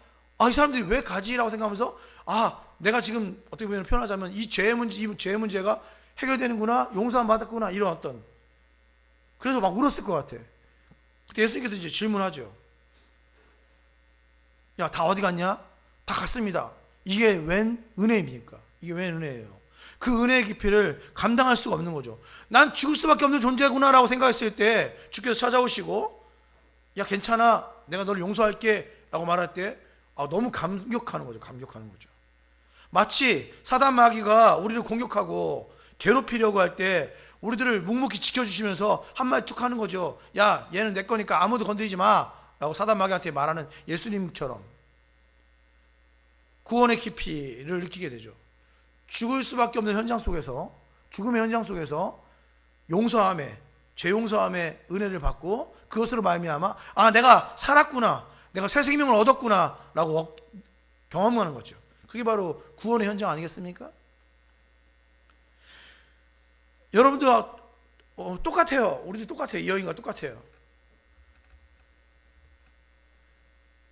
이 사람들이 왜 가지라고 생각하면서 내가 지금 어떻게 보면 표현하자면 이 죄의 문제가 해결되는구나, 용서함 받았구나, 이런 어떤, 그래서 막 울었을 것 같아. 그때 예수님께서 이제 질문하죠. 야, 다 어디 갔냐? 다 갔습니다. 이게 웬 은혜입니까? 이게 웬 은혜예요? 그 은혜의 깊이를 감당할 수가 없는 거죠. 난 죽을 수밖에 없는 존재구나 라고 생각했을 때 주께서 찾아오시고 야 괜찮아, 내가 너를 용서할게 라고 말할 때 너무 감격하는 거죠. 감격하는 거죠. 마치 사단 마귀가 우리를 공격하고 괴롭히려고 할 때 우리들을 묵묵히 지켜주시면서 한마디 툭 하는 거죠. 야, 얘는 내 거니까 아무도 건드리지 마 라고 사단 마귀한테 말하는 예수님처럼 구원의 깊이를 느끼게 되죠. 죽을 수밖에 없는 현장 속에서, 죽음의 현장 속에서 용서함에, 죄 용서함의 은혜를 받고 그것으로 말미암아 내가 살았구나, 내가 새 생명을 얻었구나 라고 경험하는 거죠. 그게 바로 구원의 현장 아니겠습니까? 여러분도 똑같아요. 우리도 똑같아요. 이 여인과 똑같아요.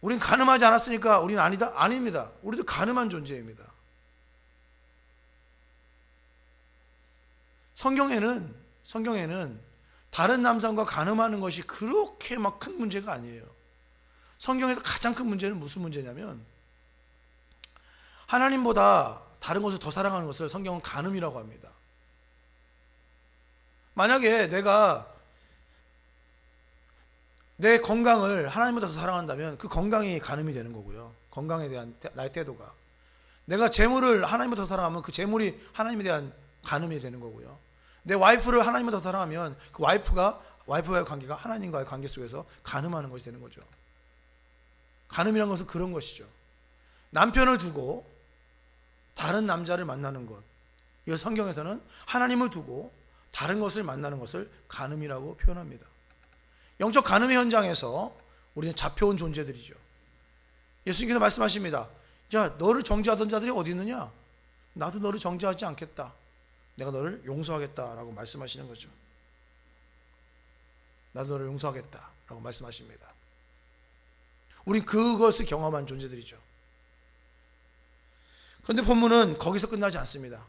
우린 가늠하지 않았으니까 우리는 아니다? 아닙니다. 우리도 가늠한 존재입니다. 성경에는 다른 남성과 가늠하는 것이 그렇게 막 큰 문제가 아니에요. 성경에서 가장 큰 문제는 무슨 문제냐면 하나님보다 다른 것을 더 사랑하는 것을 성경은 간음이라고 합니다. 만약에 내가 내 건강을 하나님보다 더 사랑한다면 그 건강이 간음이 되는 거고요. 건강에 대한 나의 태도가. 내가 재물을 하나님보다 더 사랑하면 그 재물이 하나님에 대한 간음이 되는 거고요. 내 와이프를 하나님보다 더 사랑하면 그 와이프와의 관계가 하나님과의 관계 속에서 간음하는 것이 되는 거죠. 간음이란 것은 그런 것이죠. 남편을 두고 다른 남자를 만나는 것, 이 성경에서는 하나님을 두고 다른 것을 만나는 것을 간음이라고 표현합니다. 영적 간음의 현장에서 우리는 잡혀온 존재들이죠. 예수님께서 말씀하십니다. 야, 너를 정죄하던 자들이 어디 있느냐? 나도 너를 정죄하지 않겠다. 내가 너를 용서하겠다라고 말씀하시는 거죠. 나도 너를 용서하겠다라고 말씀하십니다. 우린 그것을 경험한 존재들이죠. 그런데 본문은 거기서 끝나지 않습니다.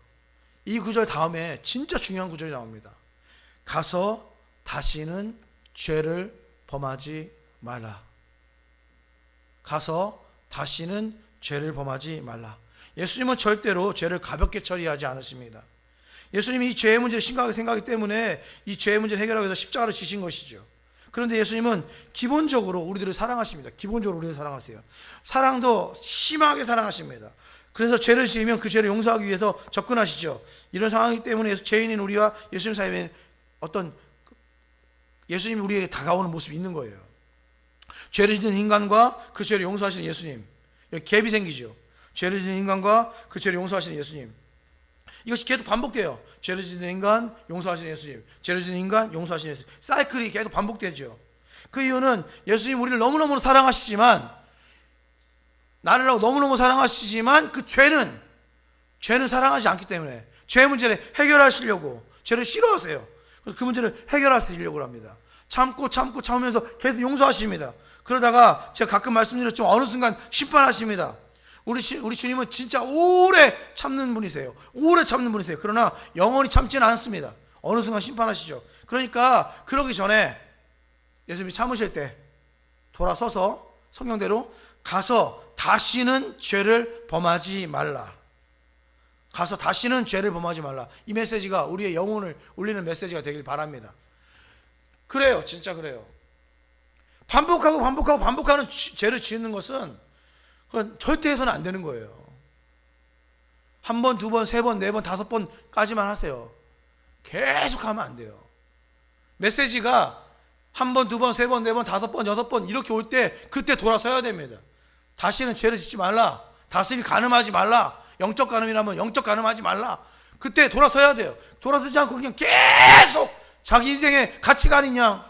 이 구절 다음에 진짜 중요한 구절이 나옵니다. 가서 다시는 죄를 범하지 말라. 가서 다시는 죄를 범하지 말라. 예수님은 절대로 죄를 가볍게 처리하지 않으십니다. 예수님이 이 죄의 문제를 심각하게 생각하기 때문에 이 죄의 문제를 해결하기 위해서 십자가를 지신 것이죠. 그런데 예수님은 기본적으로 우리들을 사랑하십니다. 기본적으로 우리를 사랑하세요. 사랑도 심하게 사랑하십니다. 그래서 죄를 지으면 그 죄를 용서하기 위해서 접근하시죠. 이런 상황이기 때문에 죄인인 우리와 예수님 사이에 어떤 예수님이 우리에게 다가오는 모습이 있는 거예요. 죄를 짓는 인간과 그 죄를 용서하시는 예수님, 여기 갭이 생기죠. 죄를 짓는 인간과 그 죄를 용서하시는 예수님, 이것이 계속 반복돼요. 죄를 짓는 인간, 용서하시는 예수님, 죄를 짓는 인간, 용서하시는 예수님, 사이클이 계속 반복되죠. 그 이유는 예수님 우리를 너무너무 사랑하시지만, 나를 너무너무 사랑하시지만 그 죄는 사랑하지 않기 때문에 죄 문제를 해결하시려고 죄를 싫어하세요. 그래서 그 문제를 해결하시려고 합니다. 참으면서 계속 용서하십니다. 그러다가 제가 가끔 말씀드렸지만 어느 순간 심판하십니다. 우리 주님은 진짜 오래 참는 분이세요. 오래 참는 분이세요. 그러나 영원히 참지는 않습니다. 어느 순간 심판하시죠. 그러니까 그러기 전에 예수님이 참으실 때 돌아서서 성경대로 가서 다시는 죄를 범하지 말라. 가서 다시는 죄를 범하지 말라. 이 메시지가 우리의 영혼을 울리는 메시지가 되길 바랍니다. 그래요. 진짜 그래요. 반복하는 죄를 지는 것은 그건 절대 해서는 안 되는 거예요. 한 번, 두 번, 세 번, 네 번, 다섯 번까지만 하세요. 계속 하면 안 돼요. 메시지가 한 번, 두 번, 세 번, 네 번, 다섯 번, 여섯 번 이렇게 올 때 그때 돌아서야 됩니다. 다시는 죄를 짓지 말라. 다시는 간음하지 말라. 영적 간음이라면 영적 간음하지 말라. 그때 돌아서야 돼요. 돌아서지 않고 그냥 계속 자기 인생의 가치관인 양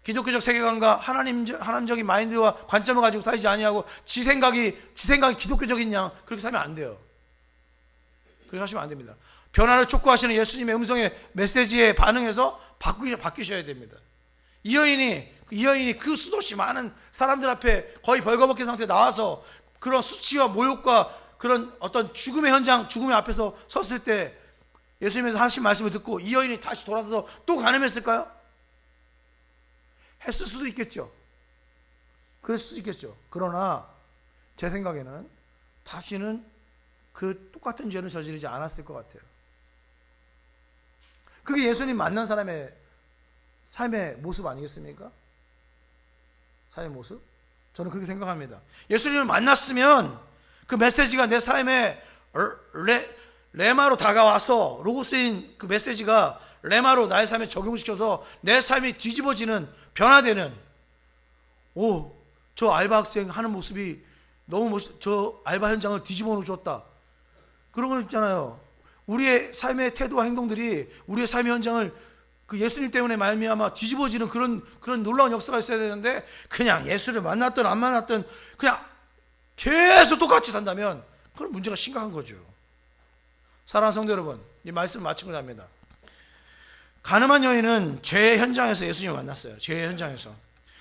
기독교적 세계관과 하나님적인 마인드와 관점을 가지고 살지 아니하고 지 생각이 기독교적인 양 그렇게 살면 안 돼요. 그렇게 하시면 안 됩니다. 변화를 촉구하시는 예수님의 음성의 메시지에 반응해서 바뀌셔야 됩니다. 이 여인이 그 수도시 많은 사람들 앞에 거의 벌거벗긴 상태에 나와서 그런 수치와 모욕과 그런 어떤 죽음의 현장, 죽음의 앞에서 섰을 때 예수님께서 하신 말씀을 듣고 이 여인이 다시 돌아서서 또 간음했을까요? 했을 수도 있겠죠. 그랬을 수도 있겠죠. 그러나 제 생각에는 다시는 그 똑같은 죄를 저지르지 않았을 것 같아요. 그게 예수님 만난 사람의 삶의 모습 아니겠습니까? 삶의 모습? 저는 그렇게 생각합니다. 예수님을 만났으면 그 메시지가 내 삶에 레마로 다가와서 로고스인 그 메시지가 레마로 나의 삶에 적용시켜서 내 삶이 뒤집어지는, 변화되는, 저 알바 학생 하는 모습이 너무 저 알바 현장을 뒤집어 놓으셨다. 그런 거 있잖아요. 우리의 삶의 태도와 행동들이 우리의 삶의 현장을 그 예수님 때문에 말미암아 뒤집어지는 그런 놀라운 역사가 있어야 되는데, 그냥 예수를 만났든 안 만났든 그냥 계속 똑같이 산다면 그건 문제가 심각한 거죠. 사랑하는 성도 여러분, 이 말씀 마치고 합니다. 가늠한 여인은 죄의 현장에서 예수님을 만났어요. 죄의 현장에서.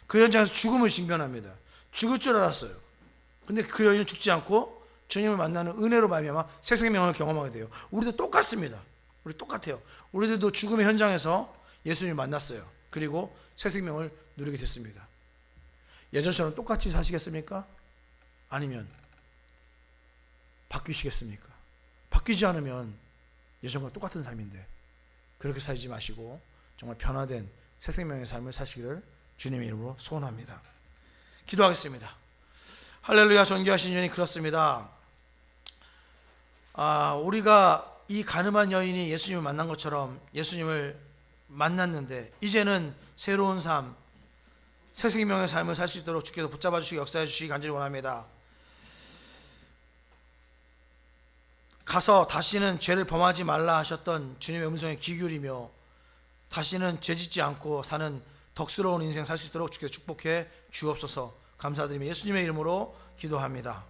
그 현장에서 죽음을 직면합니다. 죽을 줄 알았어요. 근데 그 여인은 죽지 않고 주님을 만나는 은혜로 말미암아 새 생명을 경험하게 돼요. 우리도 똑같습니다. 우리 똑같아요. 우리들도 죽음의 현장에서 예수님을 만났어요. 그리고 새 생명을 누리게 됐습니다. 예전처럼 똑같이 사시겠습니까? 아니면 바뀌시겠습니까? 바뀌지 않으면 예전과 똑같은 삶인데 그렇게 살지 마시고 정말 변화된 새 생명의 삶을 사시기를 주님의 이름으로 소원합니다. 기도하겠습니다. 할렐루야. 존귀하신 주님, 그렇습니다. 우리가 이 가늠한 여인이 예수님을 만난 것처럼 예수님을 만났는데 이제는 새로운 삶, 새 생명의 삶을 살 수 있도록 주께서 붙잡아 주시고 역사해 주시기 간절히 원합니다. 가서 다시는 죄를 범하지 말라 하셨던 주님의 음성에 귀 기울이며 다시는 죄짓지 않고 사는 덕스러운 인생 살 수 있도록 주께서 축복해 주옵소서. 감사드리며 예수님의 이름으로 기도합니다.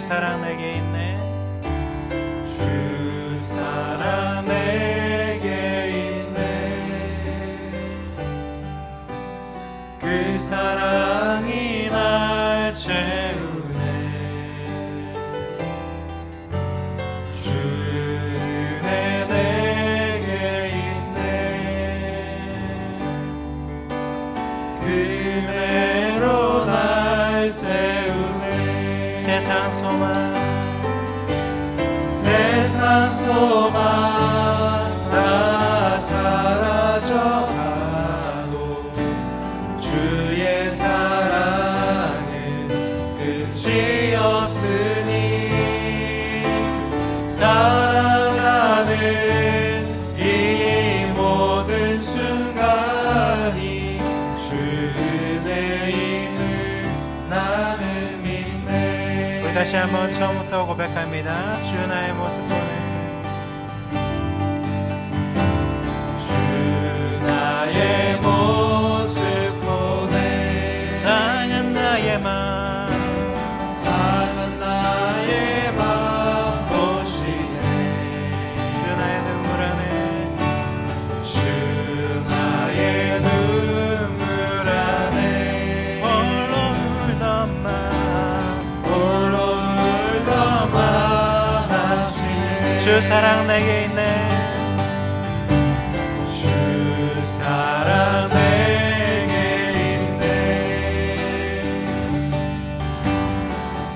사랑 내게 있네. 주 사랑 내게 있네. 그 사랑이 날 채우네. 주 은혜 내게 있네. 그대로 날 세우네. 세상 소망 다 사라져가도 주의 사랑은 끝이 없으니 살아가는 이 모든 순간이 주 은혜임을 나는 믿네. 우리 다시 한번 처음부터 고백합니다. 주 나의 모습 보네. 주 사랑 내게 있네. 주 사랑 내게 있네.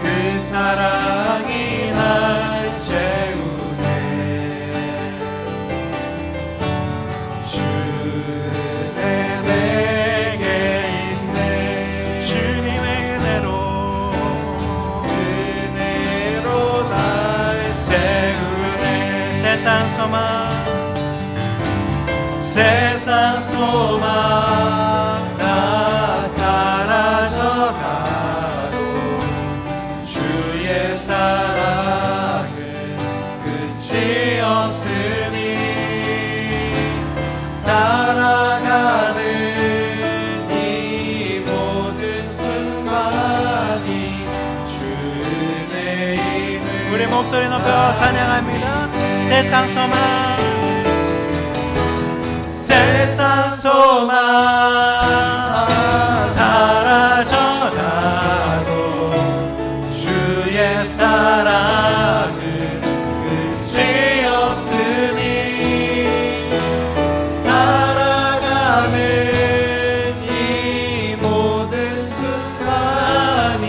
그 사랑이 날 채우네. 주는 내게 있네. 주님의 은혜로 날 채우네. 세상 소망 세상 소망 다 사라져가도 주의 사랑은 끝이 없으니 살아가는 이 모든 순간이 주의 힘을 우리 목소리 높여 찬양합니다. 세상 소망 세상 소망 사라져가도 주의 사랑은 끝이 없으니 살아가는 이 모든 순간이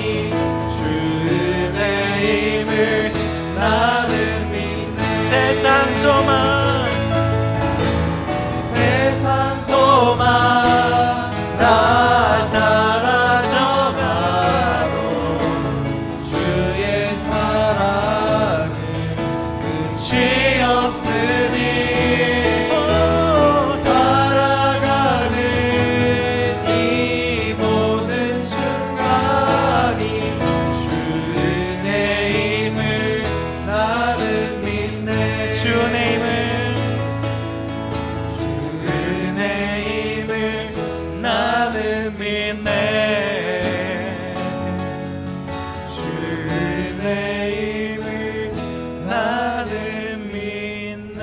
주의 힘을 나는 믿네. 세상 소망 세상 소망 다 사라져가도 주의 사랑은 끝이 없으니 살아가는 이 모든 순간이 주의 힘을 나는 믿네. 주의 힘을 나는 믿네. 주의 힘을 나는 믿네.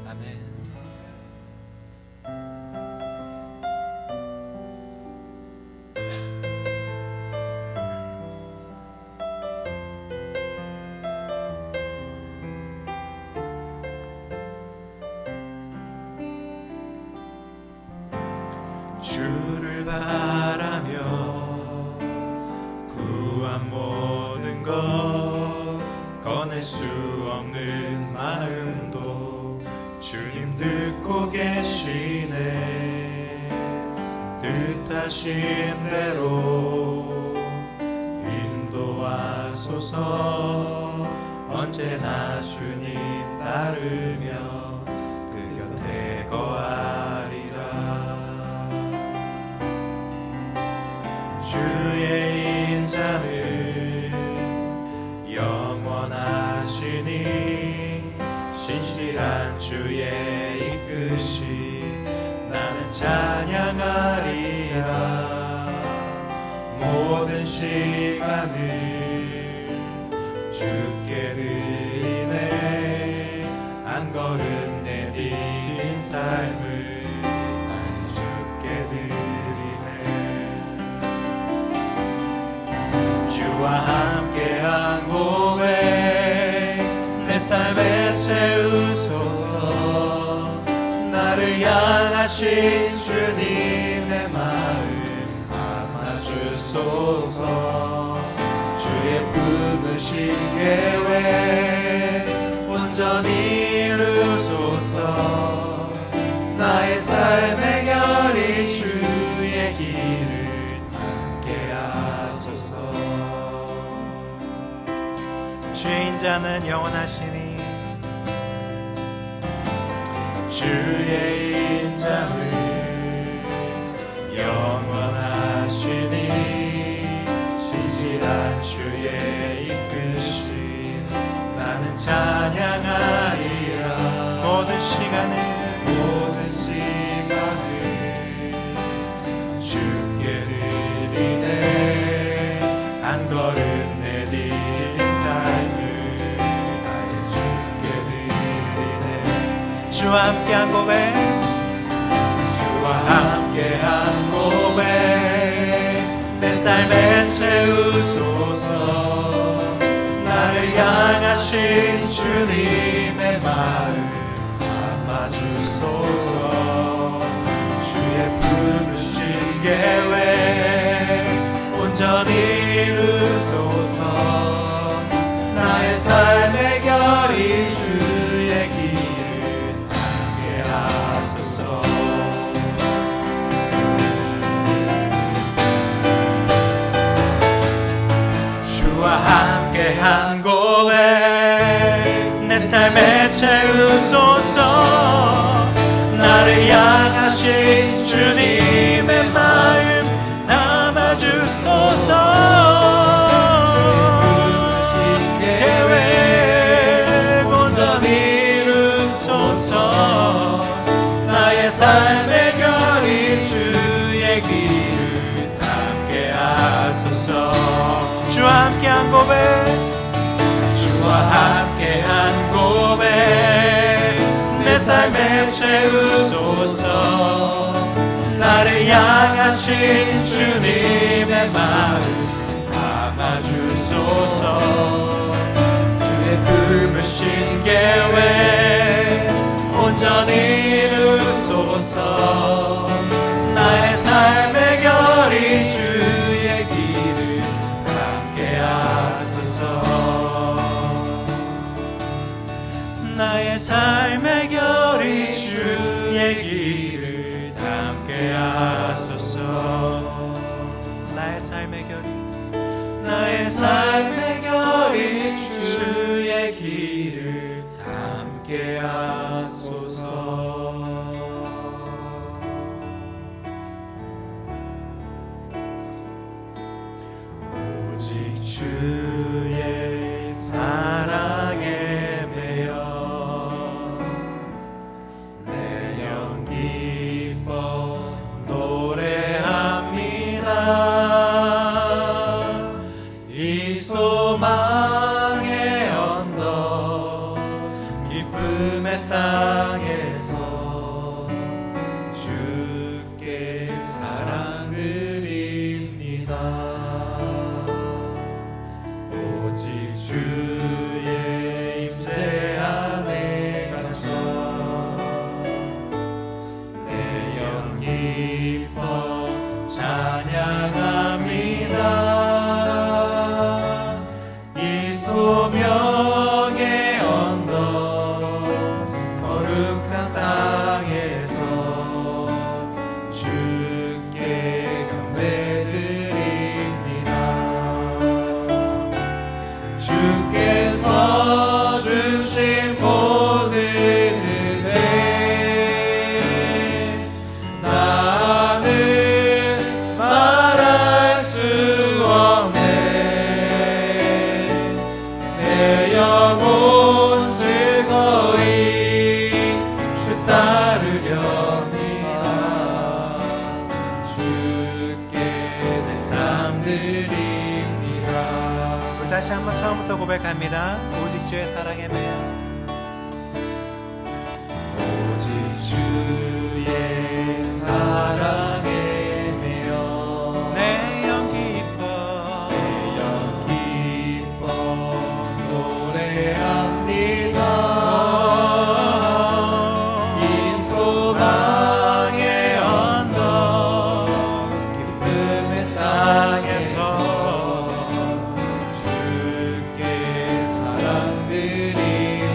아멘. 주를 바라며 구한 모든 것 꺼낼 수 없는 마음도 주님 듣고 계시네. 뜻하신 대로 인도하소서. 언제나 주님 따르며 그 곁에 거하리라. 주의 인자는 영원하시니 신실한 주의 이끄심 나는 찬양하리라. 모든 시간을 주께 드리네. 한 걸음 내디딘 삶을 난 주께 드리네. 주와 함께한 고백 내 삶에 채우소서. 나를 향하신 주님의 마음 담아주소서. 주의 품으신 계획 온전히 이루소서. 나의 삶의 결이 주의 길을 함께하소서. 주의 인자는 영원하시니 주의 인자는 영원하시니 신실한 주의 이끄심 나는 찬양하리라. 모든 시간을 주께 드리네. 한 걸음 내디딘 삶을 나의 주께 드리네. 주와 함께한 고백 주와 함께한 고백 내 삶에 채우소서. 향하신 주님의 마음 담아주소서. 주의 부르신 계획 온전히 이루소서. 나의 삶의 결이 주의 길을 함께 하소서. 주와 함께한 고백 내 삶에 채우소서. 나를 향하신 주님의 마음 담아주소서. 주의 계획 온전히 이루소서. 나의 삶의 결이 주의 길을 함께 하소서. 주와 함께한 고백 주와 함께한 고백 내 삶에 채우소서. 나를 향하신 주님의 마음 담아주소서. 주의 품으신 계획 온전히 이루소서. 나의 삶의 결이 주의 길을 함께 하소서. 나의 삶의 결이 주의 길을 함께 하소서. 나의 삶의 결이 나의 삶의 결이 주의 길을 함께 하소서. 오직 주의 사랑에 매여 내 영 기뻐 노래합니다. 이 소망의 언덕 기쁨의 땅에서 주께 사랑 드립니다. 오직 주의 임재 안에 갇혀 내 영 기뻐 찬양합니다. 이 소명의 언덕 거룩한 땅에서 주께 경배드립니다. 주께서 주신 모든 은혜 나는 말할 수 없네. 내 영혼 즐거이 주 따르렵니다. 주께 내 삶 드립니다. 우리 다시 한번 처음부터 고백합니다. 오직 주의 사랑에 매여 오직 주의 사랑에 매여 내 영 기뻐 내 영 기뻐 노래합니다. 이 소망의 언덕 기쁨의 땅에서 주께 사랑 드립니다.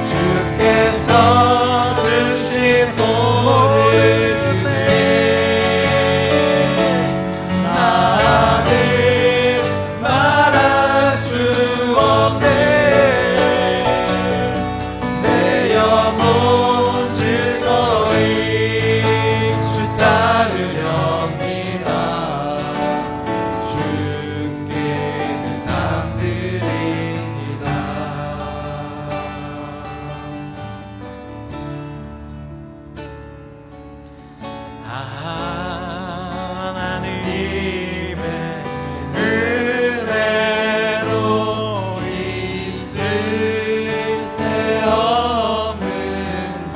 주께서 주신 모든 은혜 나는 말할 수 없네. 내 영혼 즐거이 주 따르렵니다. 주께는 삶 드립니다. 하나님의 은혜로 있을 데 없는 자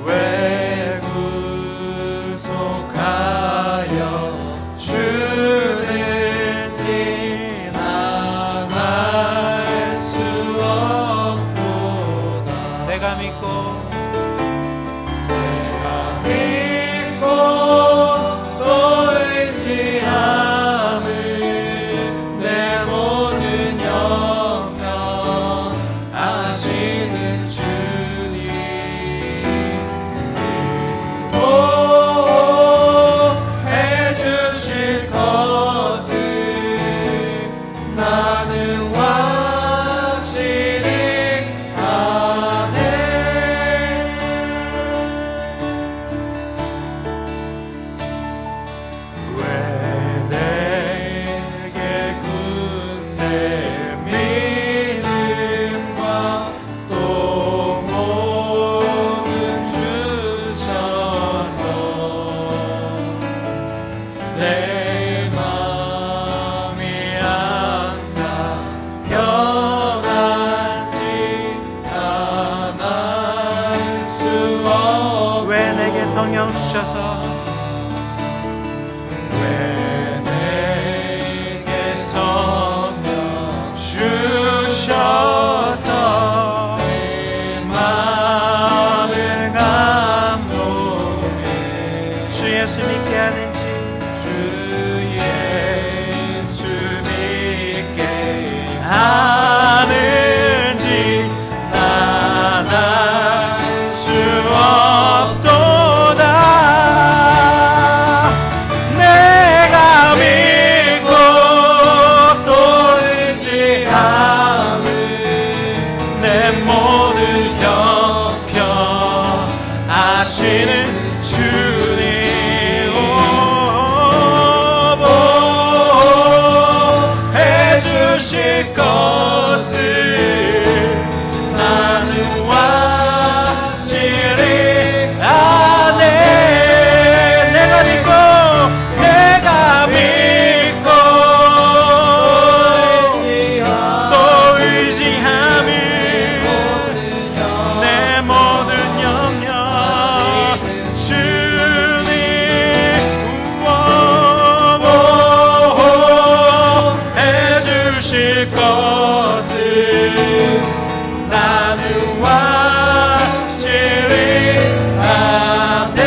왜 구속하여 주는 지나갈 수 없도다. 내가 믿고 믿고 또 의지함은 내 모든 영역 아시는 주님 보호해주실 것을 나는 확실히 아네. 왜 내게 굳세 믿음과 또 복음 주셔서 내 맘이 항상 변하지 않을 수 없고 왜 내게 성령 주셔서 왜 내게 성령 주셔서 내 마음을 감동해 주 예수 믿게 하는지 주 예수 믿게 하는지 나날 수 없도다. 내가 믿고 또 의지함은 내 모든 형편 아시는 주님 보호해주실 것을 나는 확실히 아네. 내가 믿고 또 의지함이 내 모든 영역 주님 보호해주실 것을 나는 확실히 아네.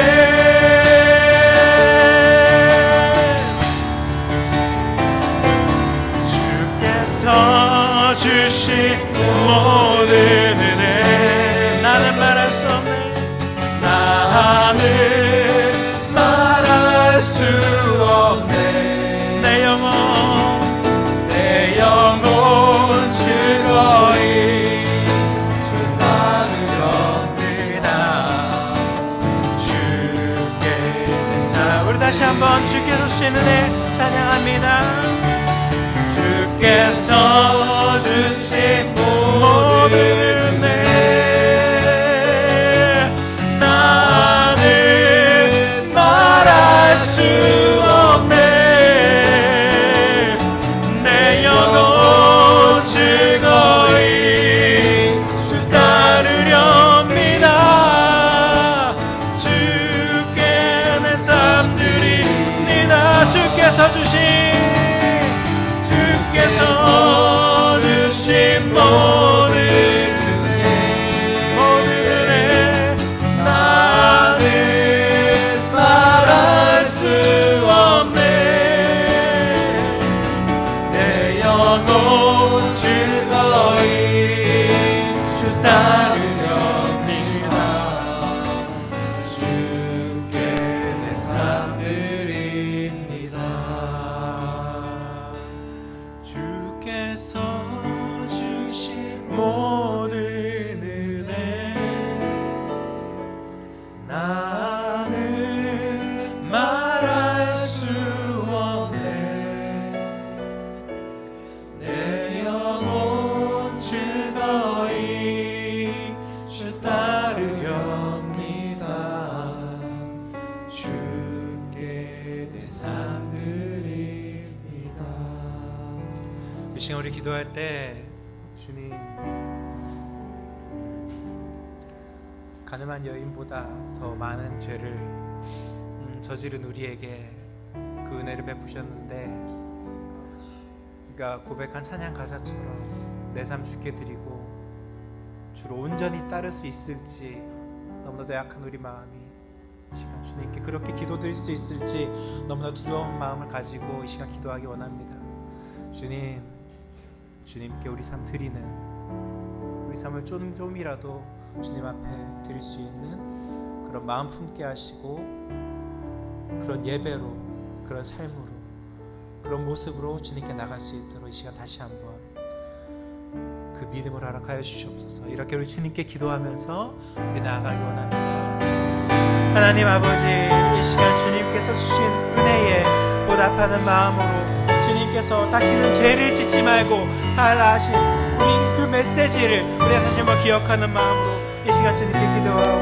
주께서 주신 모든 은혜 나는 말할 수 없네. 나는 말할 수 없네. 내 영혼 즐거이 주 따르렵니다. 주께 내 삶 우리 다시 한번 주께서 주신 은혜 찬양합니다. 주께서 주신 모든 은혜 나는 말할 수 없네. 내 영혼 즐거이 주 따르렵니다. 주께 내 삶 드립니다. 주께서 주신 주께서 기도할 때 주님, 가늠한 여인보다 더 많은 죄를 저지른 우리에게 그 은혜를 베푸셨는데, 우리가 고백한 찬양 가사처럼 내 삶 주께 드리고 주로 온전히 따를 수 있을지, 너무나도 약한 우리 마음이 이 시간 주님께 그렇게 기도드릴 수 있을지 너무나 두려운 마음을 가지고 이 시간 기도하기 원합니다. 주님, 주님께 우리 삶 드리는, 우리 삶을 좀이라도 주님 앞에 드릴 수 있는 그런 마음 품게 하시고, 그런 예배로, 그런 삶으로, 그런 모습으로 주님께 나갈 수 있도록 이 시간 다시 한번 그 믿음을 허락하여 주시옵소서. 이렇게 우리 주님께 기도하면서 우리 나아가기 원합니다. 하나님 아버지, 이 시간 주님께서 주신 은혜에 보답하는 마음으로 주님께서 다시는 죄를 짓지 말고 살라 하신 우리 그 메시지를 우리가 다시 한번 기억하는 마음으로 이 시간 주님께 기도하고,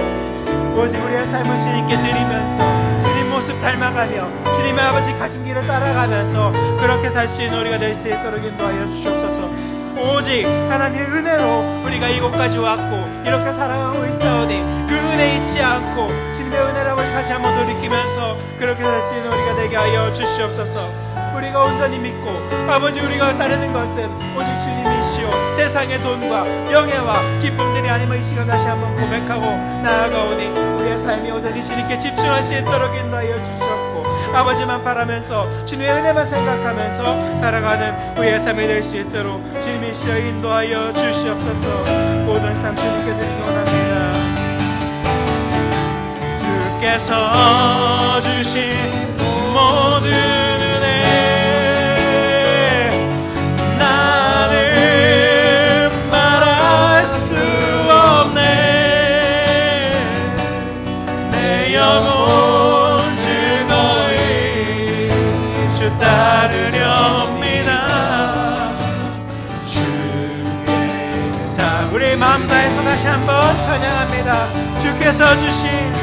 오직 우리의 삶을 주님께 드리면서 주님 모습 닮아가며 주님의 아버지 가신 길을 따라가면서 그렇게 살 수 있는 우리가 될 수 있도록 인도하여 주시옵소서. 오직 하나님의 은혜로 우리가 이곳까지 왔고 이렇게 살아가고 있사오니 그 은혜 잊지 않고 주님의 은혜를 아버지 다시 한번 돌이키면서 그렇게 살 수 있는 우리가 되게 하여 주시옵소서. 우리가 온전히 믿고 아버지 우리가 따르는 것은 오직 주님이시오, 세상의 돈과 명예와 기쁨들이 아니면 이 시간 다시 한번 고백하고 나아가오니 우리의 삶이 온전히 주님께 집중할 수 있도록 인도하여 주시옵고, 아버지만 바라면서 주님의 은혜만 생각하면서 살아가는 우리의 삶이 될 수 있도록 주님이시여 인도하여 주시옵소서. 모든 삶 주님께 드리기 원합니다. 주께서 주신 모든 은혜 나는 말할 수 없네. 내 영혼 즐거이 주 따르렵니다. 주께 우리 마음 다해서 다시 한번 찬양합니다. 주께서 주신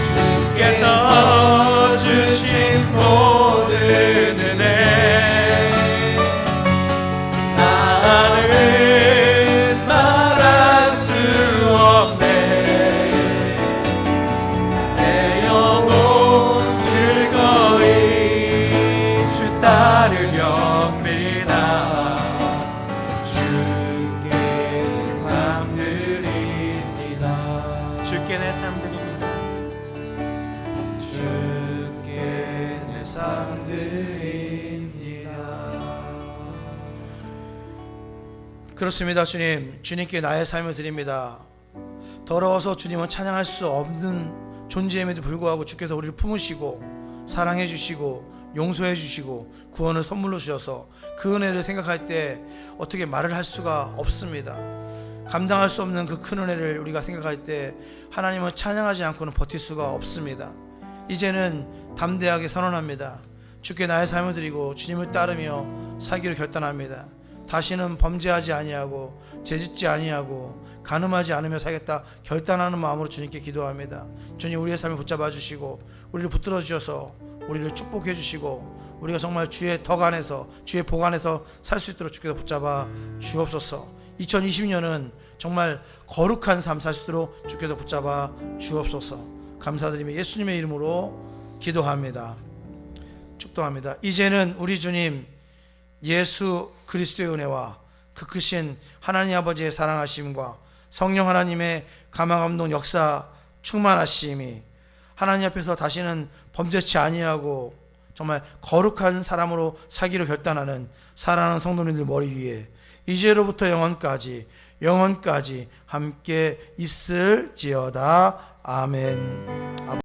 모든 은혜 나는 말할 수 없네. 내 영혼 즐거이 주 따르렵니다. 주께 삶 드립니다. 주께 내 삶 드립니다. 삶 드립니다. 그렇습니다. 주님, 주님께 나의 삶을 드립니다. 더러워서 주님은 찬양할 수 없는 존재임에도 불구하고 주께서 우리를 품으시고 사랑해 주시고 용서해 주시고 구원을 선물로 주셔서 그 은혜를 생각할 때 어떻게 말을 할 수가 없습니다. 감당할 수 없는 그 큰 은혜를 우리가 생각할 때 하나님을 찬양하지 않고는 버틸 수가 없습니다. 이제는 담대하게 선언합니다. 주께 나의 삶을 드리고 주님을 따르며 살기를 결단합니다. 다시는 범죄하지 아니하고 죄짓지 아니하고 간음하지 않으며 살겠다 결단하는 마음으로 주님께 기도합니다. 주님, 우리의 삶을 붙잡아 주시고 우리를 붙들어 주셔서 우리를 축복해 주시고 우리가 정말 주의 덕 안에서 주의 복 안에서 살 수 있도록 주께서 붙잡아 주옵소서. 2020년은 정말 거룩한 삶 살 수 있도록 주께서 붙잡아 주옵소서. 감사드리며 예수님의 이름으로 기도합니다. 축도합니다. 이제는 우리 주님 예수 그리스도의 은혜와 그 크신 하나님 아버지의 사랑하심과 성령 하나님의 감화감동 역사 충만하심이 하나님 앞에서 다시는 범죄치 아니하고 정말 거룩한 사람으로 살기를 결단하는 사랑하는 성도님들 머리 위에 이제로부터 영원까지 함께 있을지어다. 아멘.